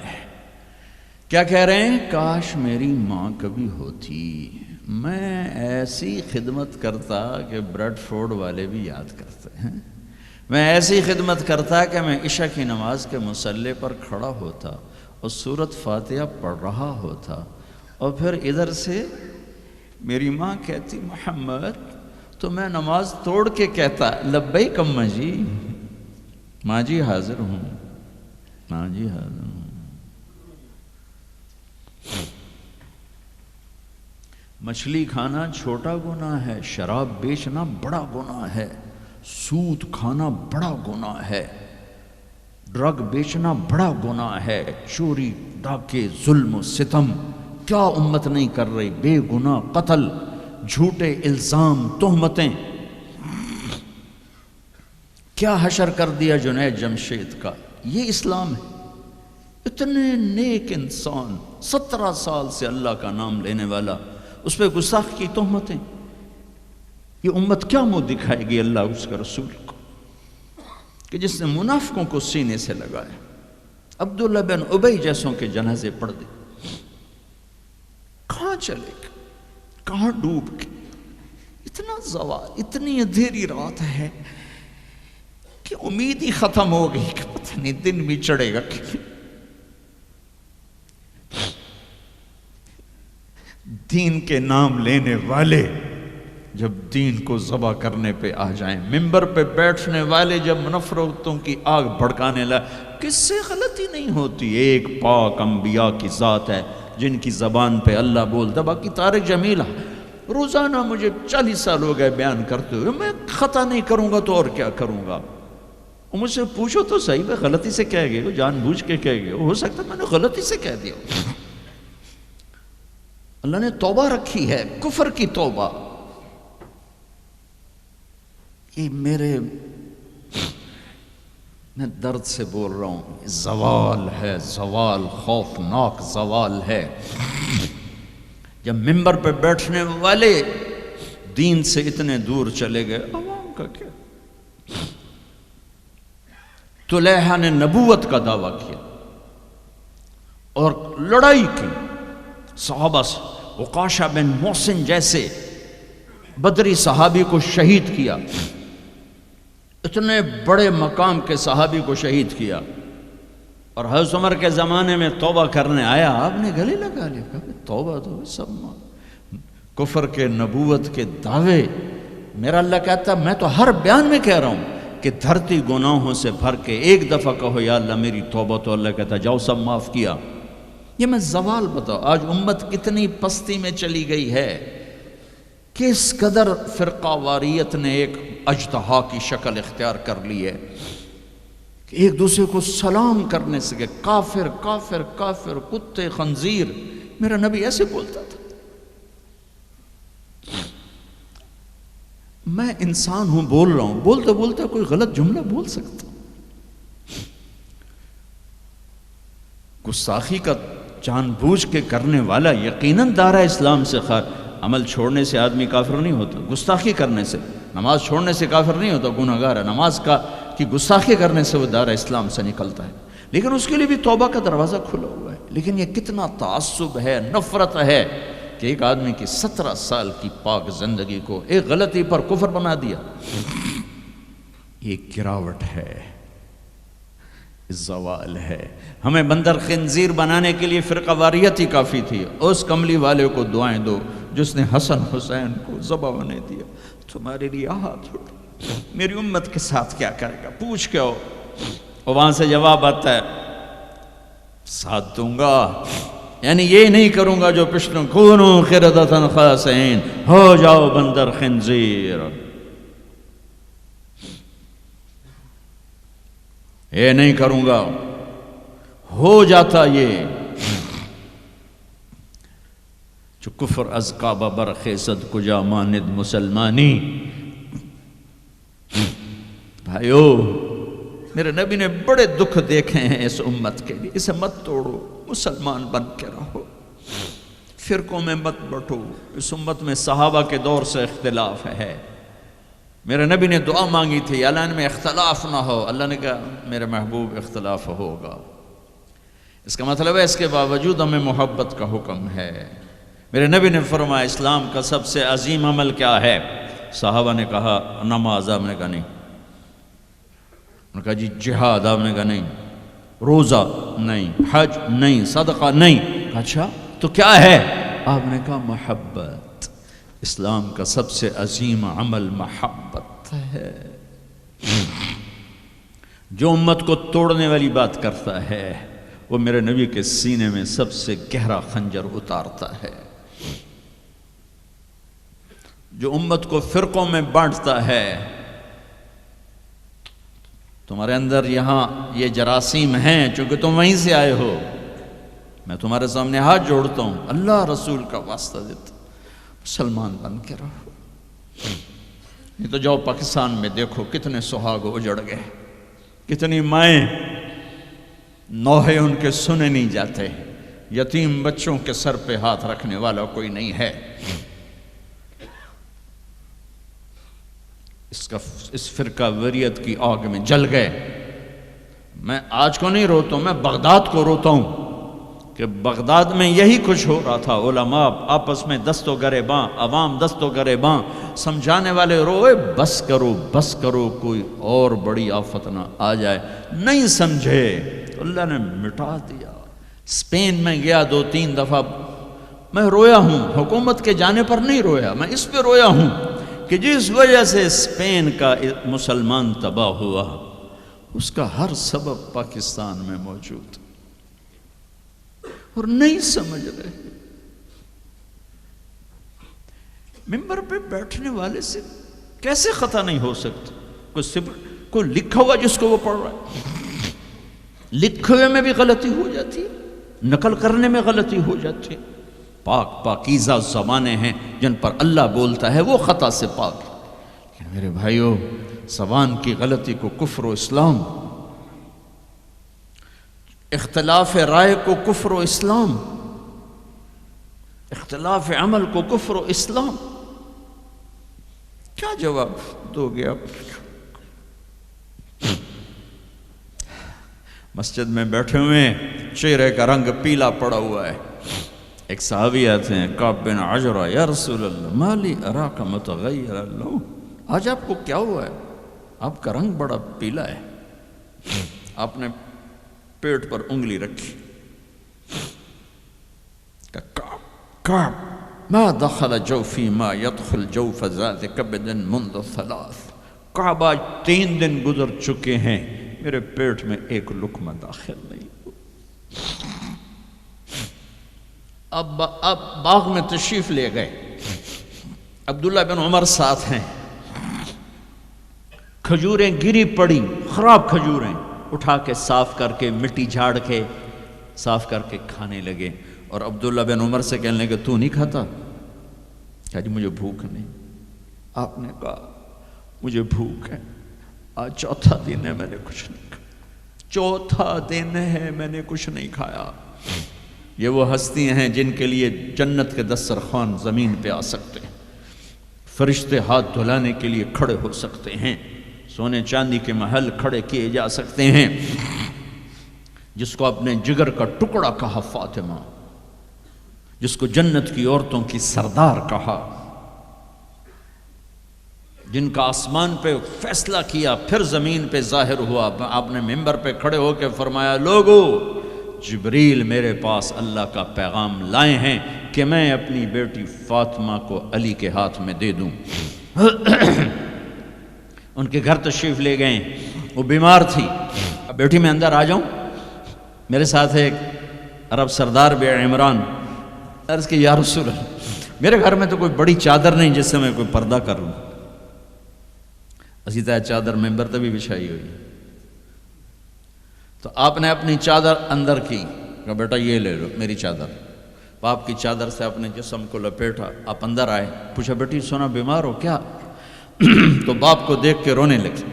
کیا کہہ رہے ہیں، کاش میری ماں کبھی ہوتی، میں ایسی خدمت کرتا کہ بریڈ فورڈ والے بھی یاد کرتے ہیں، میں ایسی خدمت کرتا کہ میں عشاء کی نماز کے مصلی پر کھڑا ہوتا اور سورۃ فاتحہ پڑھ رہا ہوتا، اور پھر ادھر سے میری ماں کہتی محمد، تو میں نماز توڑ کے کہتا لبیک اماں جی، ماں جی حاضر ہوں، ماں جی حاضر ہوں۔ مچھلی کھانا چھوٹا گناہ ہے، شراب بیچنا بڑا گناہ ہے، سود کھانا بڑا گناہ ہے، ڈرگ بیچنا بڑا گناہ ہے، چوری ڈاکے ظلم و ستم کیا امت نہیں کر رہی، بے گناہ قتل، جھوٹے الزام تہمتیں، کیا حشر کر دیا جنید جمشید کا، یہ اسلام ہے۔ اتنے نیک انسان، 17 سال سے اللہ کا نام لینے والا، اس پہ گستاخ کی تہمتیں، یہ امت کیا منہ دکھائے گی اللہ اس کے رسول کو، کہ جس نے منافقوں کو سینے سے لگایا، عبداللہ بن ابی جیسوں کے جنازے پڑھ دے، کہاں چلے گا، کہاں ڈوب کے، اتنا زوال، اتنی اندھیری رات ہے کہ امید ہی ختم ہو گئی کہ پتہ نہیں دن بھی چڑھے گا۔ دین کے نام لینے والے جب دین کو ذبح کرنے پہ آ جائیں، ممبر پہ بیٹھنے والے جب نفرتوں کی آگ بھڑکانے لائے، کس سے غلطی نہیں ہوتی، ایک پاک انبیاء کی ذات ہے جن کی زبان پہ اللہ بولتا، باقی طارق جمیل روزانہ مجھے 40 سال ہو گئے بیان کرتے ہوئے، میں خطا نہیں کروں گا تو اور کیا کروں گا؟ مجھ سے پوچھو تو صحیح، میں غلطی سے کہہ گئے ہو، جان بوجھ کے کہہ گئے ہو سکتا ہے میں نے غلطی سے کہہ دیا۔ اللہ نے توبہ رکھی ہے، کفر کی توبہ۔ یہ میں درد سے بول رہا ہوں، زوال ہے، زوال خوفناک زوال ہے۔ جب ممبر پہ بیٹھنے والے دین سے اتنے دور چلے گئے، عوام کا کیا؟ طلحہ نے نبوت کا دعویٰ کیا اور لڑائی کی صحابہ سے، عکاشہ بن محسن جیسے بدری صحابی کو شہید کیا، اتنے بڑے مقام کے صحابی کو شہید کیا، اور حضرت عمر کے زمانے میں توبہ کرنے آیا، آپ نے گلے لگا لیا، کہا توبہ تو سب کفر کے نبوت کے دعوے۔ میرا اللہ کہتا ہے میں تو ہر بیان میں کہہ رہا ہوں کہ دھرتی گناہوں سے بھر کے ایک دفعہ کہو یا اللہ میری توبہ، تو اللہ کہتا ہے جاؤ سب معاف کیا۔ یہ میں زوال بتاؤ، آج امت کتنی پستی میں چلی گئی ہے، کس قدر فرقہ واریت نے ایک اجتہا کی شکل اختیار کر لی ہے کہ ایک دوسرے کو سلام کرنے سے کہ کافر کافر کافر، کتے خنزیر۔ میرا نبی ایسے بولتا تھا۔ میں انسان ہوں، بول رہا ہوں، بولتے بولتے کوئی غلط جملہ بول سکتا ہوں۔ گستاخی کا جان بوجھ کے کرنے والا یقیناً دائرہ اسلام سے عمل چھوڑنے سے آدمی کافر نہیں ہوتا، گستاخی کرنے سے، نماز چھوڑنے سے کافر نہیں ہوتا، گناہگار ہے، نماز کی گستاخی کرنے سے وہ دائرہ اسلام سے نکلتا ہے، لیکن اس کے لیے بھی توبہ کا دروازہ کھلا ہوا ہے۔ لیکن یہ کتنا تعصب ہے، نفرت ہے کہ ایک آدمی کی 17 سال کی پاک زندگی کو ایک غلطی پر کفر بنا دیا۔ یہ گراوٹ ہے، زوال ہے۔ ہمیں بندر خنزیر بنانے کے لیے فرقہ واریت ہی کافی تھی۔ اس کملی والے کو دعائیں دو جس نے حسن حسین کو ذبح ہونے دیا، تمہارے لیے ہاتھ اٹھو، میری امت کے ساتھ کیا کرے گا؟ پوچھ کے ہو، اور وہاں سے جواب آتا ہے ساتھ دوں گا، یعنی یہ نہیں کروں گا جو پچھلوں، کونو قردۃ خاسئین، ہو جاؤ بندر خنزیر، یہ نہیں کروں گا۔ ہو جاتا یہ جو کفر از کعبہ برخیزد کجا ماند مسلمانی۔ بھائیو، میرے نبی نے بڑے دکھ دیکھے ہیں اس امت کے لیے، اسے مت توڑو، مسلمان بن کے رہو، فرقوں میں مت بٹو۔ اس امت میں صحابہ کے دور سے اختلاف ہے، میرے نبی نے دعا مانگی تھی اللہ ان میں اختلاف نہ ہو، اللہ نے کہا میرے محبوب اختلاف ہوگا۔ اس کا مطلب ہے اس کے باوجود ہمیں محبت کا حکم ہے۔ میرے نبی نے فرمایا اسلام کا سب سے عظیم عمل کیا ہے؟ صحابہ نے کہا نماز، آپ نے کہا نہیں، انہوں نے کہا جی جہاد، آپ نے کہا نہیں، روزہ نہیں، حج نہیں، صدقہ نہیں، اچھا تو کیا ہے؟ آپ نے کہا محبت۔ اسلام کا سب سے عظیم عمل محبت ہے۔ جو امت کو توڑنے والی بات کرتا ہے وہ میرے نبی کے سینے میں سب سے گہرا خنجر اتارتا ہے۔ جو امت کو فرقوں میں بانٹتا ہے، تمہارے اندر یہاں یہ جراثیم ہیں چونکہ تم وہیں سے آئے ہو، میں تمہارے سامنے ہاتھ جوڑتا ہوں، اللہ رسول کا واسطہ دیتا ہوں، مسلمان بن کے رہو۔ نہیں تو جاؤ پاکستان میں دیکھو کتنے سہاگ اجڑ گئے، کتنی مائیں نوحے ان کے سنے نہیں جاتے، یتیم بچوں کے سر پہ ہاتھ رکھنے والا کوئی نہیں ہے۔ اس فرقہ وریت کی آگ میں جل گئے۔ میں آج کو نہیں روتا ہوں، میں بغداد کو روتا ہوں کہ بغداد میں یہی کچھ ہو رہا تھا، علماء آپس میں دست و گریباں، عوام دست و گریباں، سمجھانے والے روئے بس کرو بس کرو، کوئی اور بڑی آفت نہ آ جائے، نہیں سمجھے تو اللہ نے مٹا دیا۔ اسپین میں گیا 2-3 دفعہ، میں رویا ہوں، حکومت کے جانے پر نہیں رویا، میں اس پہ رویا ہوں کہ جس وجہ سے اسپین کا مسلمان تباہ ہوا، اس کا ہر سبب پاکستان میں موجود اور نہیں سمجھ رہے۔ ممبر پہ بیٹھنے والے سے کیسے خطا نہیں ہو سکتی؟ کوئی لکھا ہوا جس کو وہ پڑھ رہا ہے، لکھے ہوئے میں بھی غلطی ہو جاتی، نقل کرنے میں غلطی ہو جاتی۔ پاکیزہ زبانیں ہیں جن پر اللہ بولتا ہے، وہ خطا سے پاک۔ لیکن میرے بھائیو، زبان کی غلطی کو کفر و اسلام، اختلاف رائے کو کفر و اسلام، اختلاف عمل کو کفر و اسلام، کیا جواب دو گے آپ؟ مسجد میں بیٹھے ہوئے ہیں، چہرے کا رنگ پیلا پڑا ہوا ہے، ایک صحابی آتے ہیں، کعب بن عجرہ، یا رسول اللہ مالی اراک متغیر اللون، آج آپ کو کیا ہوا ہے؟ آپ کا رنگ بڑا پیلا ہے۔ آپ نے پیٹ پر انگلی رکھی، کعب ما دخل جوفی ما يدخل جوف ذات کبد منذ ثلاث، کعب آج 3 دن گزر چکے ہیں، میرے پیٹ میں ایک لقمہ داخل نہیں۔ اب باغ میں تشریف لے گئے، عبداللہ بن عمر ساتھ ہیں، کھجوریں گری پڑی، خراب کھجوریں اٹھا کے صاف کر کے مٹی جھاڑ کے صاف کر کے کھانے لگے، اور عبداللہ بن عمر سے کہنے لگے تو نہیں کھاتا؟ کہا جی مجھے بھوک نہیں۔ آپ نے کہا مجھے بھوک ہے، آج چوتھا دن ہے میں نے کچھ نہیں کھایا، چوتھا دن ہے میں نے کچھ نہیں کھایا۔ یہ وہ ہستیاں ہیں جن کے لیے جنت کے دسترخوان زمین پہ آ سکتے ہیں، فرشتے ہاتھ دھلانے کے لیے کھڑے ہو سکتے ہیں، سونے چاندی کے محل کھڑے کیے جا سکتے ہیں۔ جس کو اپنے جگر کا ٹکڑا کہا فاطمہ، جس کو جنت کی عورتوں کی سردار کہا، جن کا آسمان پہ فیصلہ کیا پھر زمین پہ ظاہر ہوا، آپ نے ممبر پہ کھڑے ہو کے فرمایا لوگو، جبریل میرے پاس اللہ کا پیغام لائے ہیں کہ میں اپنی بیٹی فاطمہ کو علی کے ہاتھ میں دے دوں۔ ان کے گھر تشریف لے گئے، وہ بیمار تھی، اب بیٹی میں اندر آ جاؤں؟ میرے ساتھ ایک عرب سردار بے عمران، عرض کہ یا رسول اللہ میرے گھر میں تو کوئی بڑی چادر نہیں جس سے میں کوئی پردہ کر لوں۔ اسی طرح چادر ممبر تے بھی بچھائی ہوئی، تو آپ نے اپنی چادر اندر کی، کہا بیٹا یہ لے لو میری چادر، باپ کی چادر سے اپنے جسم کو لپیٹا، آپ اندر آئے، پوچھا بیٹی سونا بیمار ہو کیا؟ تو باپ کو دیکھ کے رونے لگی،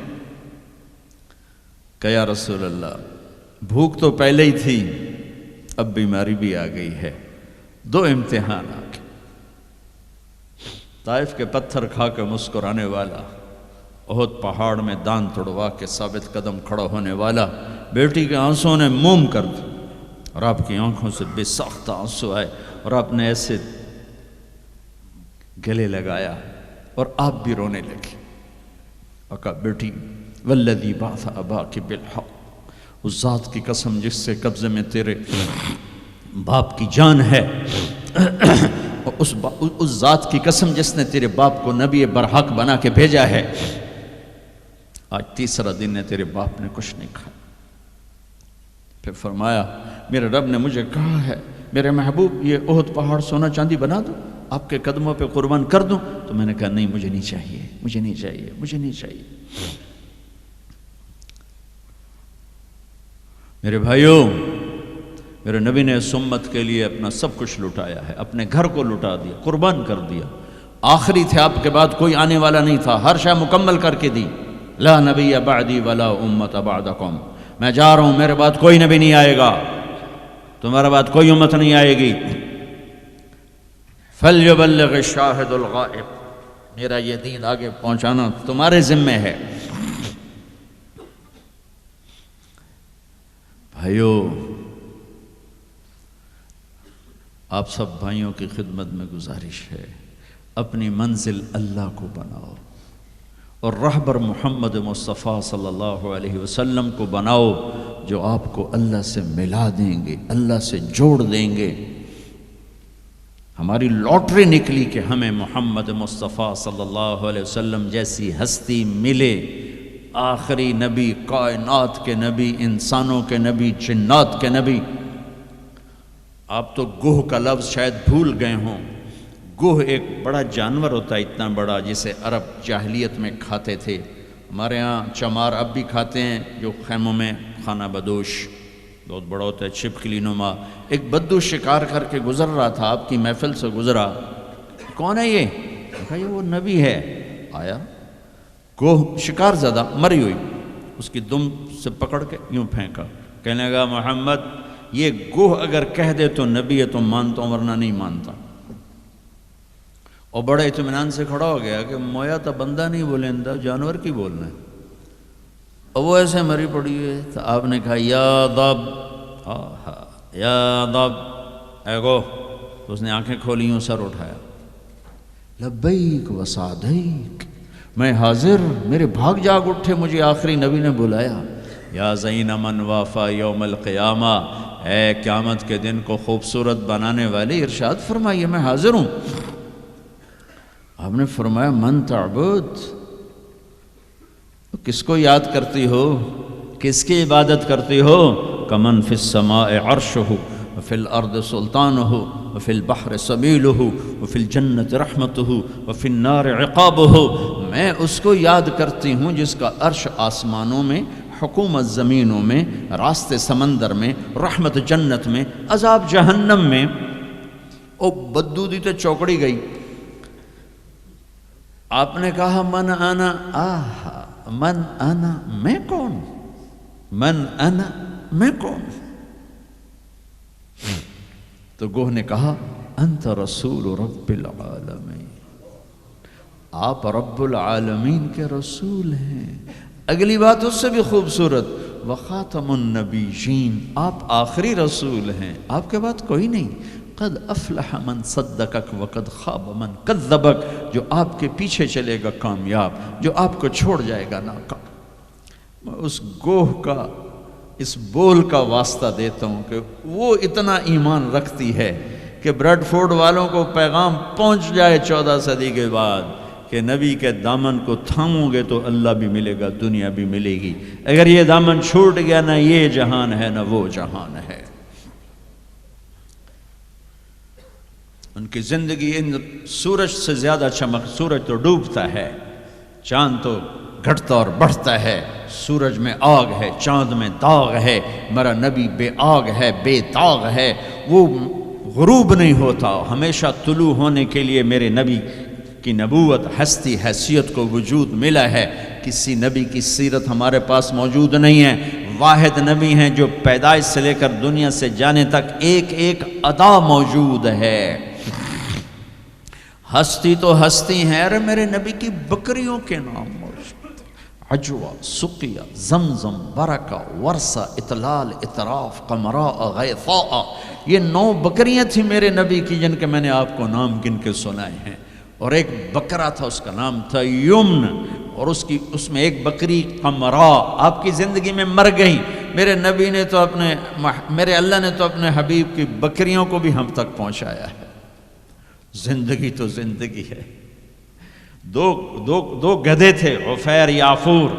کہ یا رسول اللہ بھوک تو پہلے ہی تھی، اب بیماری بھی آ گئی ہے، 2 امتحان آ گئے۔ طائف کے پتھر کھا کے مسکرانے والا، احد پہاڑ میں دان توڑوا کے ثابت قدم کھڑا ہونے والا، بیٹی کے آنسوں نے موم کر دی، اور آپ کی آنکھوں سے بے ساختہ آنسو آئے، اور آپ نے ایسے گلے لگایا اور آپ بھی رونے لگے، اور کہا بیٹی والذی بعث اباک بالحق، اس ذات کی قسم جس سے قبضے میں تیرے باپ کی جان ہے، اور اس ذات کی قسم جس نے تیرے باپ کو نبی برحق بنا کے بھیجا ہے، آج 3را دن ہے تیرے باپ نے کچھ نہیں کھایا۔ پھر فرمایا میرے رب نے مجھے کہا ہے میرے محبوب یہ احد پہاڑ سونا چاندی بنا دوں، آپ کے قدموں پہ قربان کر دوں؟ تو میں نے کہا نہیں مجھے نہیں چاہیے، مجھے نہیں چاہیے، مجھے نہیں چاہیے۔ میرے بھائیوں، میرے نبی نے اس امت کے لیے اپنا سب کچھ لٹایا ہے، اپنے گھر کو لٹا دیا، قربان کر دیا، آخری تھے، آپ کے بعد کوئی آنے والا نہیں تھا، ہر شے مکمل کر کے دی، لا نبی بعدی ولا امت بعدکم، میں جا رہا ہوں، میرے بعد کوئی نبی نہیں آئے گا، تمہارے بعد کوئی امت نہیں آئے گی۔ فَلْيُبَلِّغِ الشَّاهِدُ الْغَائِبُ، میرا یہ دین آگے پہنچانا تمہارے ذمہ ہے۔ بھائیو، آپ سب بھائیوں کی خدمت میں گزارش ہے، اپنی منزل اللہ کو بناؤ، اور رہبر محمد مصطفیٰ صلی اللہ علیہ وسلم کو بناؤ، جو آپ کو اللہ سے ملا دیں گے، اللہ سے جوڑ دیں گے۔ ہماری لاٹری نکلی کہ ہمیں محمد مصطفیٰ صلی اللہ علیہ وسلم جیسی ہستی ملے، آخری نبی، کائنات کے نبی، انسانوں کے نبی، جنات کے نبی۔ آپ تو گوہ کا لفظ شاید بھول گئے ہوں، گوہ ایک بڑا جانور ہوتا ہے اتنا بڑا، جسے عرب جاہلیت میں کھاتے تھے. ہمارے ہاں چمار اب بھی کھاتے ہیں، جو خیموں میں خانہ بدوش بہت بڑا ہوتا ہے، چھپکلی نما. ایک بدو شکار کر کے گزر رہا تھا، آپ کی محفل سے گزرا. کون ہے یہ؟ کہا یہ وہ نبی ہے. آیا گوہ شکار زدہ مری ہوئی، اس کی دم سے پکڑ کے یوں پھینکا. کہنے لگا محمد یہ گوہ اگر کہہ دے تو نبی ہے تو مانتا ہوں، ورنہ نہیں مانتا. اور بڑے اطمینان سے کھڑا ہو گیا کہ مویا تو بندہ نہیں بولیں، جانور کی بولنا ہے. اور وہ ایسے مری پڑی ہے. تو آپ نے کہا یا ضب، یا ضب، اے گوہ. تو اس نے آنکھیں کھولی، ہوں سر اٹھایا. لبیک و سعدیک، میں حاضر. میرے بھاگ جاگ اٹھے، مجھے آخری نبی نے بلایا. یا زین من وافا یوم القیامہ، اے قیامت کے دن کو خوبصورت بنانے والے، ارشاد فرمائیے میں حاضر ہوں. آپ نے فرمایا من تعبد، کس کو یاد کرتی ہو، کس کی عبادت کرتی ہو؟ کمن فی السماء عرشہ وفی الارض سلطانہ وفی البحر سبیلہ وفی الجنت رحمتہ وفی النار عقابہ. میں اس کو یاد کرتی ہوں جس کا عرش آسمانوں میں، حکومت زمینوں میں، راستے سمندر میں، رحمت جنت میں، عذاب جہنم میں. او بدو دی تے چوکڑی گئی. آپ نے کہا من انا، من انا، میں کون؟ من انا، میں کون؟ تو گوہ نے کہا انت رسول رب العالمین، آپ رب العالمین کے رسول ہیں. اگلی بات اس سے بھی خوبصورت، وخاتم النبیین، آپ آخری رسول ہیں، آپ کے بعد کوئی نہیں. قد افلح من صدقک وقد خاب من کذبک، جو آپ کے پیچھے چلے گا کامیاب، جو آپ کو چھوڑ جائے گا ناکام. میں اس گوہ کا، اس بول کا واسطہ دیتا ہوں کہ وہ اتنا ایمان رکھتی ہے کہ بریڈ فورڈ والوں کو پیغام پہنچ جائے 14 صدی کے بعد کہ نبی کے دامن کو تھامو گے تو اللہ بھی ملے گا، دنیا بھی ملے گی. اگر یہ دامن چھوٹ گیا، نہ یہ جہان ہے نہ وہ جہان ہے. ان کی زندگی ان سورج سے زیادہ چمک. سورج تو ڈوبتا ہے، چاند تو گھٹتا اور بڑھتا ہے. سورج میں آگ ہے، چاند میں داغ ہے. میرا نبی بے آگ ہے، بے داغ ہے. وہ غروب نہیں ہوتا، ہمیشہ طلوع ہونے کے لیے میرے نبی کی نبوت، ہستی، حیثیت کو وجود ملا ہے. کسی نبی کی سیرت ہمارے پاس موجود نہیں ہے. واحد نبی ہیں جو پیدائش سے لے کر دنیا سے جانے تک ایک ایک ادا موجود ہے. ہستی تو ہستی ہیں. ارے میرے نبی کی بکریوں کے نام موجود، عجوہ، سقیہ، زمزم، برکہ، ورثہ، اطلال، اطراف، قمراء، غیثاء. یہ 9 بکریاں تھیں میرے نبی کی جن کے میں نے آپ کو نام گن کے سنائے ہیں. اور ایک بکرا تھا، اس کا نام تھا یمن، اور اس میں ایک بکری قمراء آپ کی زندگی میں مر گئی. میرے نبی نے تو میرے اللہ نے تو اپنے حبیب کی بکریوں کو بھی ہم تک پہنچایا ہے. زندگی تو زندگی ہے. دو گدھے تھے، عفیر، یافور.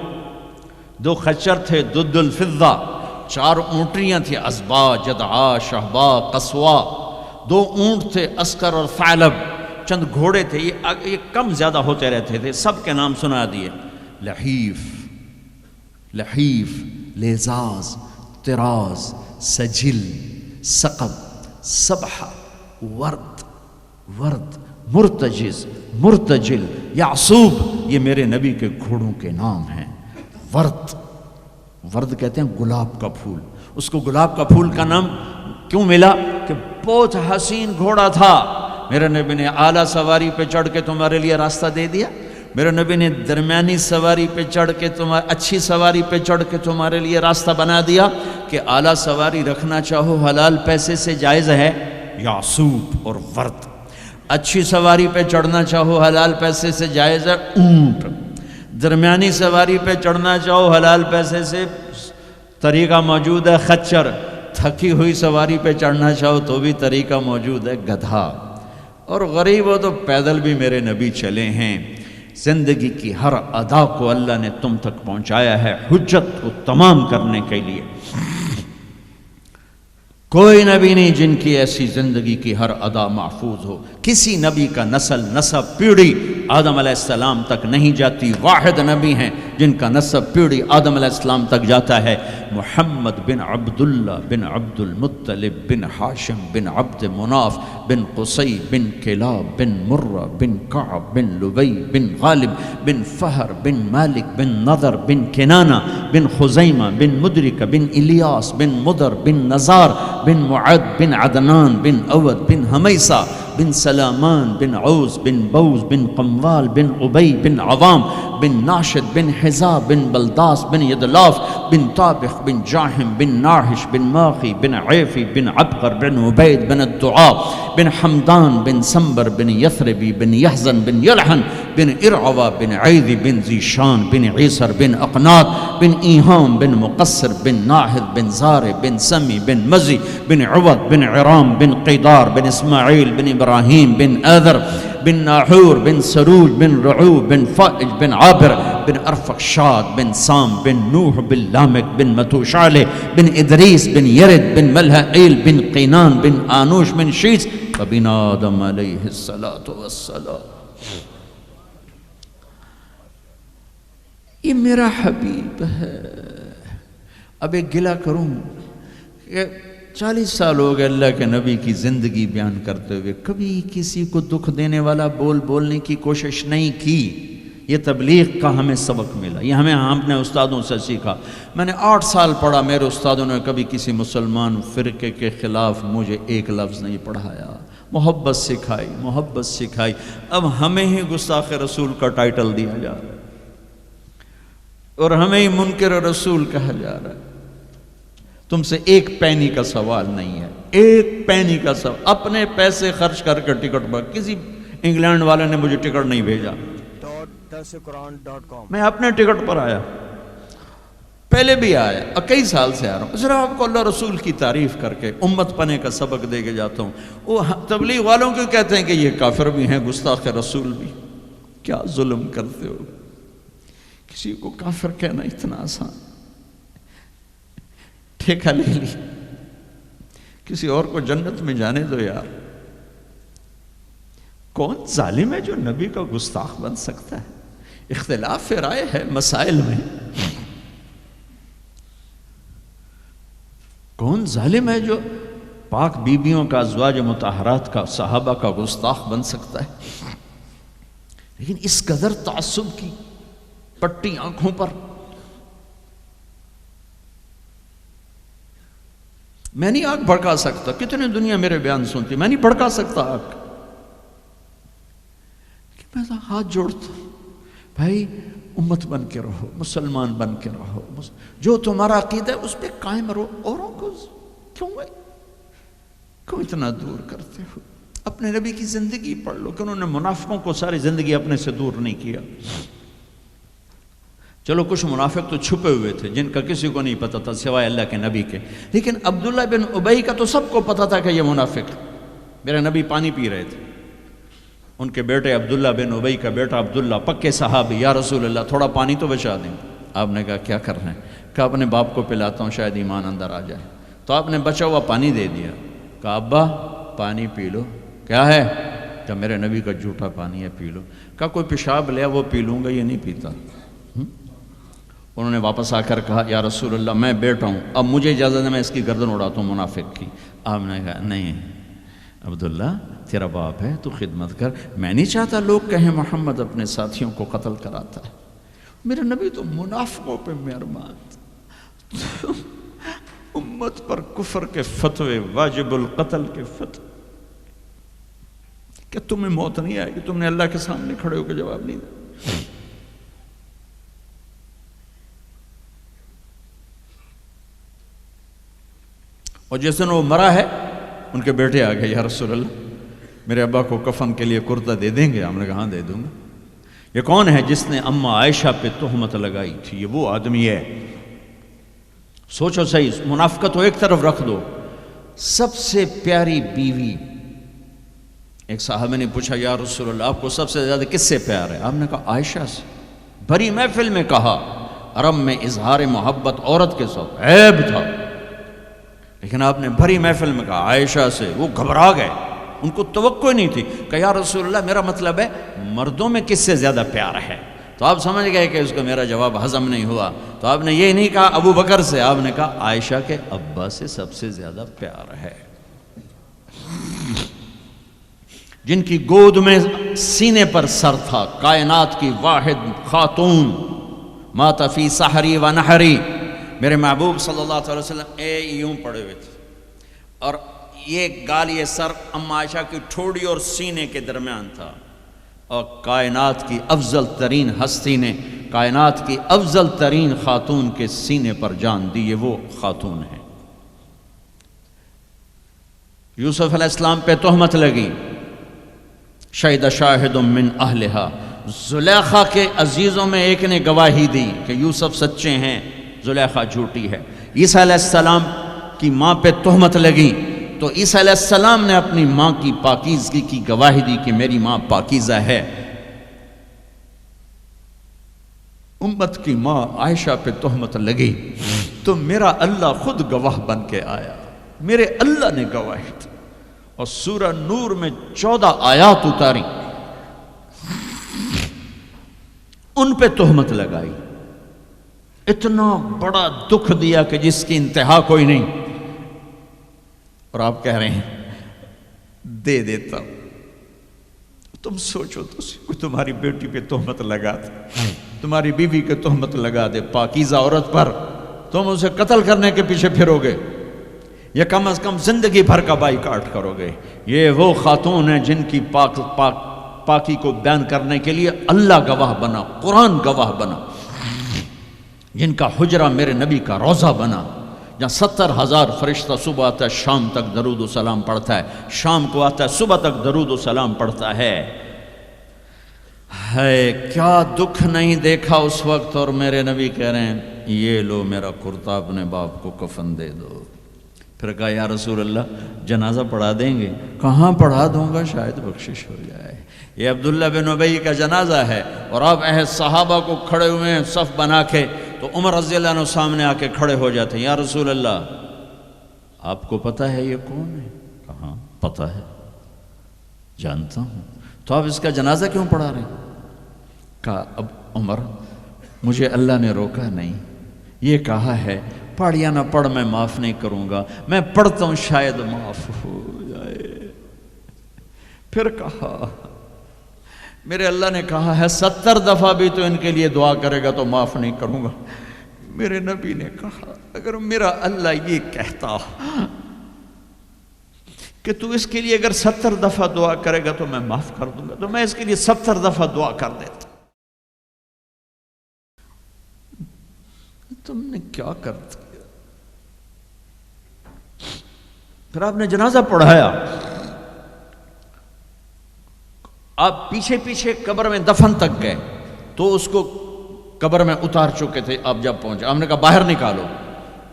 2 خچر تھے، دد الفضہ. 4 اونٹریاں تھیں، ازبا، جدعا، شہبا، قصوا. 2 اونٹ تھے، اسکر اور ثعلب. چند گھوڑے تھے، یہ کم زیادہ ہوتے رہتے تھے. سب کے نام سنا دیے. لحیف، لیزاز، طراز، سجل، سقب، سبحہ، ورد، مرتجز، مرتجل، یعصوب. یہ میرے نبی کے گھوڑوں کے نام ہیں. ورد کہتے ہیں گلاب کا پھول. اس کو گلاب کا پھول کا نام کیوں ملا؟ کہ بہت حسین گھوڑا تھا. میرے نبی نے اعلیٰ سواری پہ چڑھ کے تمہارے لیے راستہ دے دیا. میرے نبی نے درمیانی سواری پہ چڑھ کے اچھی سواری پہ چڑھ کے تمہارے لیے راستہ بنا دیا کہ اعلیٰ سواری رکھنا چاہو حلال پیسے سے جائز ہے، یعصوب اور ورد. اچھی سواری پہ چڑھنا چاہو حلال پیسے سے جائز ہے، اونٹ. درمیانی سواری پہ چڑھنا چاہو حلال پیسے سے طریقہ موجود ہے، خچر. تھکی ہوئی سواری پہ چڑھنا چاہو تو بھی طریقہ موجود ہے، گدھا. اور غریب ہو تو پیدل بھی میرے نبی چلے ہیں. زندگی کی ہر ادا کو اللہ نے تم تک پہنچایا ہے حجت کو تمام کرنے کے لیے. کوئی نبی نہیں جن کی ایسی زندگی کی ہر ادا محفوظ ہو. کسی نبی کا نسب پیڑھی آدم علیہ السلام تک نہیں جاتی. واحد نبی ہیں جن کا نسب پیڑھی آدم علیہ السلام تک جاتا ہے. محمد بن عبداللہ بن عبد المطلب بن ہاشم بن عبد مناف بن قصی بن کلاب بن مرہ بن کعب بن لبی بن غالب بن فہر بن مالک بن نضر بن کنانہ بن خزیمہ بن مدرکہ بن الیاس بن مدر بن نزار بن معد بن عدنان بن اود بن حمیسہ بن سلامان بن عوز بن بوز بن قموال بن عبی بن عوام بن ناشد بن حزاب بن بلداس بن یدلاف بن طابخ بن جاحم بن ناحش بن ماخی بن عیفی بن عبقر بن عبید بن الدعاء بن حمدان بن سنبر بن یثربی بن یحزن بن یلحن بن ارعوا بن عیدی بن زیشان بن عیسر بن اقناط بن ایہام بن مقصر بن ناحد بن زار بن سمی بن مزی بن عوض بن عرام بن قیدار بن اسماعیل بن ابراہیم بن آذر بن ناحور بن سروج بن رعوب بن فائج بن عابر بن ارفقشاد بن سام بن نوح بن لامک بن متوشالہ بن ادریس بن یرد بن ملحائیل بن قینان بن آنوش بن شیس وبن آدم علیہ السلام. یہ میرا حبیب ہے. اب ایک گلہ کروں کہ 40 سال ہو گئے اللہ کے نبی کی زندگی بیان کرتے ہوئے کبھی کسی کو دکھ دینے والا بولنے کی کوشش نہیں کی. یہ تبلیغ کا ہمیں سبق ملا. یہ ہم نے استادوں سے سیکھا. میں نے 8 سال پڑھا. میرے استادوں نے کبھی کسی مسلمان فرقے کے خلاف مجھے ایک لفظ نہیں پڑھایا. محبت سکھائی. اب ہمیں ہی گستاخ رسول کا ٹائٹل دیا جا رہا ہے اور ہمیں ہی منکر رسول کہا جا رہا ہے. تم سے ایک پینی کا سوال نہیں ہے. ایک پینی کا سوال. اپنے پیسے خرچ کر کے ٹکٹ پر. کسی انگلینڈ والے نے مجھے ٹکٹ نہیں بھیجا. darusquran.com میں اپنے ٹکٹ پر آیا. پہلے بھی آیا اور کئی سال سے آ رہا ہوں. ذرا آپ کو اللہ رسول کی تعریف کر کے امت پنے کا سبق دے کے جاتا ہوں. وہ تبلیغ والوں کو کہتے ہیں کہ یہ کافر بھی ہیں گستاخ رسول بھی. کیا ظلم کرتے ہو. کسی کو کافر کہنا اتنا آسان. ٹھیکہ لے لی. کسی اور کو جنت میں جانے دو یار. کون ظالم ہے جو نبی کا گستاخ بن سکتا ہے. اختلاف رائے ہے مسائل میں. کون ظالم ہے جو پاک بیویوں کا ازواج مطہرات کا صحابہ کا گستاخ بن سکتا ہے. لیکن اس قدر تعصب کی پٹی آنکھوں پر. میں نہیں آگ بھڑکا سکتا. کتنے دنیا میرے بیان سنتی. میں نہیں بھڑکا سکتا آگ. میں ہاتھ جوڑتا ہوں. بھائی امت بن کے رہو. مسلمان بن کے رہو. جو تمہارا عقیدہ ہے اس پہ قائم رہو. اوروں کو کیوں اتنا دور کرتے ہو. اپنے نبی کی زندگی پڑھ لو کہ انہوں نے منافقوں کو ساری زندگی اپنے سے دور نہیں کیا. چلو کچھ منافق تو چھپے ہوئے تھے جن کا کسی کو نہیں پتا تھا سوائے اللہ کے نبی کے. لیکن عبداللہ بن ابی کا تو سب کو پتا تھا کہ یہ منافق. میرے نبی پانی پی رہے تھے. ان کے بیٹے عبداللہ بن ابی کا بیٹا عبداللہ پکے صحابی. یا رسول اللہ تھوڑا پانی تو بچا دیں. آپ نے کہا کیا کر رہے ہیں. کہا اپنے باپ کو پلاتا ہوں شاید ایمان اندر آ جائے. تو آپ نے بچا ہوا پانی دے دیا. کہا ابا پانی پی لو. کیا ہے. کہا میرے نبی کا جھوٹا پانی ہے پی لو. کہا کوئی پیشاب لیا وہ پی لوں گا یہ نہیں پیتا. انہوں نے واپس آ کر کہا یا رسول اللہ میں بیٹا ہوں اب مجھے اجازت ہے میں اس کی گردن اڑاتا ہوں منافق کی. آپ نے کہا نہیں عبداللہ تیرا باپ ہے تو خدمت کر. میں نہیں چاہتا لوگ کہیں محمد اپنے ساتھیوں کو قتل کراتا ہے. میرے نبی تو منافقوں پہ مہربان. امت پر کفر کے فتوے واجب القتل کے فتوے. کہ تمہیں موت نہیں آئے گی. تم نے اللہ کے سامنے کھڑے ہو کے جواب نہیں دیا. اور جس دن وہ مرا ہے ان کے بیٹے آ گئے یا رسول اللہ میرے ابا کو کفن کے لیے کرتا دے دیں گے. ہم نے کہا ہاں دے دوں گا. یہ کون ہے جس نے اماں عائشہ پہ تہمت لگائی تھی. یہ وہ آدمی ہے. سوچو صحیح. منافقت تو ایک طرف رکھ دو. سب سے پیاری بیوی. ایک صحابہ نے پوچھا یا رسول اللہ آپ کو سب سے زیادہ کس سے پیار ہے. آپ نے کہا عائشہ سے. بھری محفل میں کہا. عرب میں اظہار محبت عورت کے ساتھ عیب تھا. لیکن آپ نے بھری محفل میں کہا عائشہ سے، وہ گھبرا گئے، ان کو توقع نہیں تھی کہ یا رسول اللہ میرا مطلب ہے مردوں میں کس سے زیادہ پیار ہے؟ تو آپ سمجھ گئے کہ اس کو میرا جواب ہضم نہیں ہوا، تو آپ نے یہ نہیں کہا ابو بکر سے، آپ نے کہا عائشہ کے ابا سے سب سے زیادہ پیار ہے، جن کی گود میں سینے پر سر تھا، کائنات کی واحد خاتون، مات فی سحری و نحری، میرے محبوب صلی اللہ علیہ وسلم یوں پڑے ہوئے تھے، اور یہ گال یہ سر ام عائشہ کی ٹھوڑی اور سینے کے درمیان تھا، اور کائنات کی افضل ترین ہستی نے کائنات کی افضل ترین خاتون کے سینے پر جان دی، یہ وہ خاتون ہے۔ یوسف علیہ السلام پہ تہمت لگی، شہد شاہد من اہلہا، زلیخا کے عزیزوں میں ایک نے گواہی دی کہ یوسف سچے ہیں، زلیخا جھوٹی ہے۔ عیسیٰ علیہ السلام کی ماں پہ تہمت لگی تو عیسیٰ علیہ السلام نے اپنی ماں کی پاکیزگی کی گواہی دی کہ میری ماں پاکیزہ ہے۔ امت کی ماں عائشہ پہ تہمت لگی تو میرا اللہ خود گواہ بن کے آیا، میرے اللہ نے گواہی دی، اور سورہ نور میں 14 آیات اتاری، ان پہ تہمت لگائی، اتنا بڑا دکھ دیا کہ جس کی انتہا کوئی نہیں، اور آپ کہہ رہے ہیں دے دیتا ہوں۔ تم سوچو تو کوئی تمہاری بیٹی پہ تہمت لگا دے، تمہاری بیوی کے تہمت لگا دے پاکیزہ عورت پر، تم اسے قتل کرنے کے پیچھے پھرو گے یا کم از کم زندگی بھر کا بائیکاٹ کرو گے؟ یہ وہ خاتون ہیں جن کی پاکی کو بیان کرنے کے لیے اللہ گواہ بنا، قرآن گواہ بنا، جن کا حجرہ میرے نبی کا روضہ بنا، جہاں 70,000 فرشتہ صبح آتا ہے شام تک درود و سلام پڑھتا ہے، شام کو آتا ہے صبح تک درود و سلام پڑھتا ہے۔ کیا دکھ نہیں دیکھا اس وقت، اور میرے نبی کہہ رہے ہیں یہ لو میرا کرتا اپنے باپ کو کفن دے دو۔ پھر کہا یا رسول اللہ جنازہ پڑھا دیں گے؟ کہاں پڑھا دوں گا، شاید بخشش ہو جائے۔ یہ عبداللہ بن ابی کا جنازہ ہے، اور آپ صحابہ کو کھڑے ہوئے ہیں صف بنا کے، تو عمر رضی اللہ عنہ سامنے آ کے کھڑے ہو جاتے ہیں، یا رسول اللہ آپ کو پتہ ہے یہ کون ہے؟ کہاں پتہ ہے، جانتا ہوں، تو آپ اس کا جنازہ کیوں پڑھا رہے ہیں؟ کہا اب عمر مجھے اللہ نے روکا نہیں، یہ کہا ہے پڑھ یا نہ پڑھ میں معاف نہیں کروں گا، میں پڑھتا ہوں شاید معاف ہو جائے۔ پھر کہا میرے اللہ نے کہا ہے 70 دفعہ بھی تو ان کے لیے دعا کرے گا تو معاف نہیں کروں گا۔ میرے نبی نے کہا اگر میرا اللہ یہ کہتا کہ تو اس کے لیے اگر 70 دفعہ دعا کرے گا تو میں معاف کر دوں گا، تو میں اس کے لیے 70 دفعہ دعا کر دیتا۔ تم نے کیا کر دیا؟ پھر آپ نے جنازہ پڑھایا، آپ پیچھے پیچھے قبر میں دفن تک گئے تو اس کو قبر میں اتار چکے تھے، آپ جب پہنچے ہم نے کہا باہر نکالو،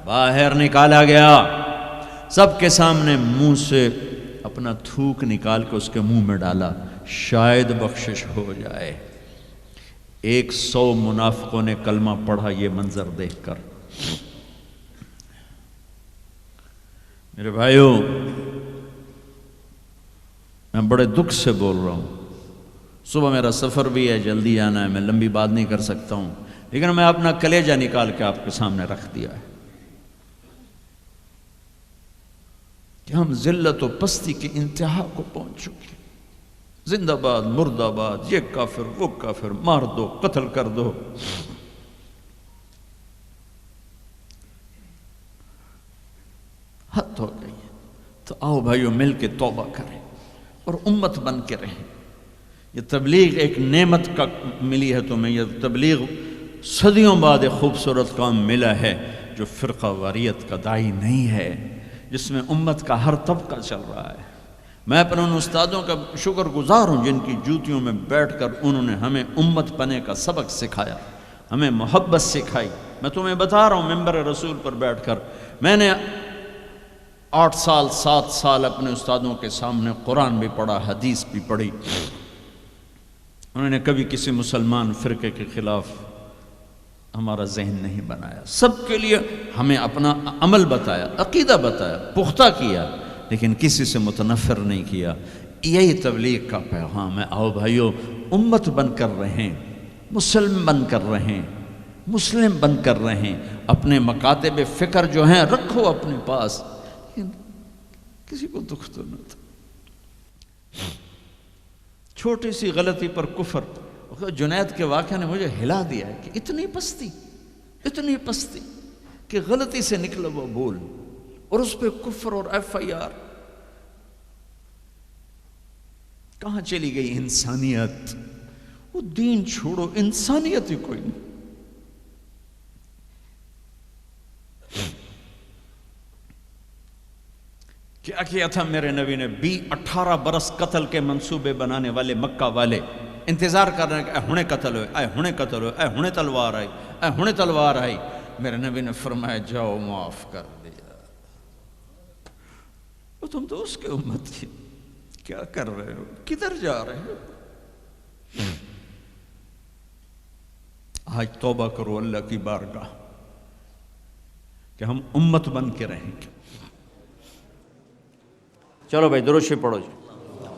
باہر نکالا گیا، سب کے سامنے منہ سے اپنا تھوک نکال کے اس کے منہ میں ڈالا، شاید بخشش ہو جائے۔ 100 منافقوں نے کلمہ پڑھا یہ منظر دیکھ کر۔ میرے بھائیوں میں بڑے دکھ سے بول رہا ہوں، صبح میرا سفر بھی ہے، جلدی آنا ہے، میں لمبی بات نہیں کر سکتا ہوں، لیکن میں اپنا کلیجہ نکال کے آپ کے سامنے رکھ دیا ہے کہ ہم ذلت و پستی کی انتہا کو پہنچ چکے۔ زندہ باد مرد آباد، یہ کافر وہ کافر، مار دو قتل کر دو۔ حد ہو گئی ہے، تو آؤ بھائیو مل کے توبہ کریں اور امت بن کے رہیں۔ یہ تبلیغ ایک نعمت کا ملی ہے تمہیں، یہ تبلیغ صدیوں بعد ایک خوبصورت کام ملا ہے جو فرقہ واریت کا داعی نہیں ہے، جس میں امت کا ہر طبقہ چل رہا ہے۔ میں اپنے ان استادوں کا شکر گزار ہوں جن کی جوتیوں میں بیٹھ کر انہوں نے ہمیں امت بنے کا سبق سکھایا، ہمیں محبت سکھائی۔ میں تمہیں بتا رہا ہوں ممبر رسول پر بیٹھ کر، میں نے 8 سال 7 سال اپنے استادوں کے سامنے قرآن بھی پڑھا، حدیث بھی پڑھی۔ انہوں نے کبھی کسی مسلمان فرقے کے خلاف ہمارا ذہن نہیں بنایا، سب کے لیے ہمیں اپنا عمل بتایا، عقیدہ بتایا، پختہ کیا، لیکن کسی سے متنفر نہیں کیا۔ یہی تبلیغ کا پیغام ہے۔ آؤ بھائیو، امت بن کر رہیں، مسلم بن کر رہیں، مسلم بن کر رہیں، اپنے مکاتب فکر جو ہیں رکھو اپنے پاس، لیکن کسی کو دکھ تو نہ تھا۔ چھوٹی سی غلطی پر کفر۔ جنید کے واقعہ نے مجھے ہلا دیا ہے کہ اتنی پستی کہ غلطی سے نکلا وہ بول، اور اس پہ کفر اور FIR۔ کہاں چلی گئی انسانیت؟ وہ دین چھوڑو، انسانیت ہی کوئی نہیں۔ کیا کیا تھا میرے نبی نے؟ 18 برس قتل کے منصوبے بنانے والے مکہ والے انتظار کر رہے ہیں کہ اے ہنے قتل ہوئے، اے ہنے قتل ہوئے، اے ہنے تلوار آئی، اے ہنے تلوار آئی۔ میرے نبی نے فرمایا جاؤ معاف کر دیا۔ وہ تم تو اس کے امت تھی، کیا کر رہے ہو؟ کدھر جا رہے ہو؟ آج توبہ کرو اللہ کی بارگاہ کہ ہم امت بن کے رہیں گے۔ چلو بھائی درود شریف پڑھو جی۔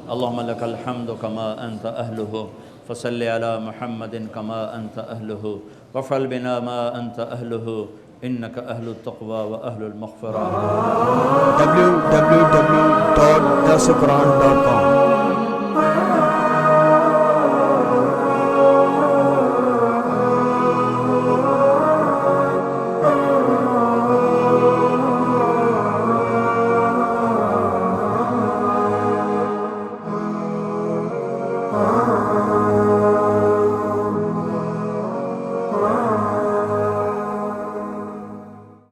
اللہم لک الحمد کما انت اہلہ فصل علی محمد کما انت اہلہ وفعل بنا ما انت اہلہ انک اہل التقوی و اہل المغفرہ۔ www.darsulquran.com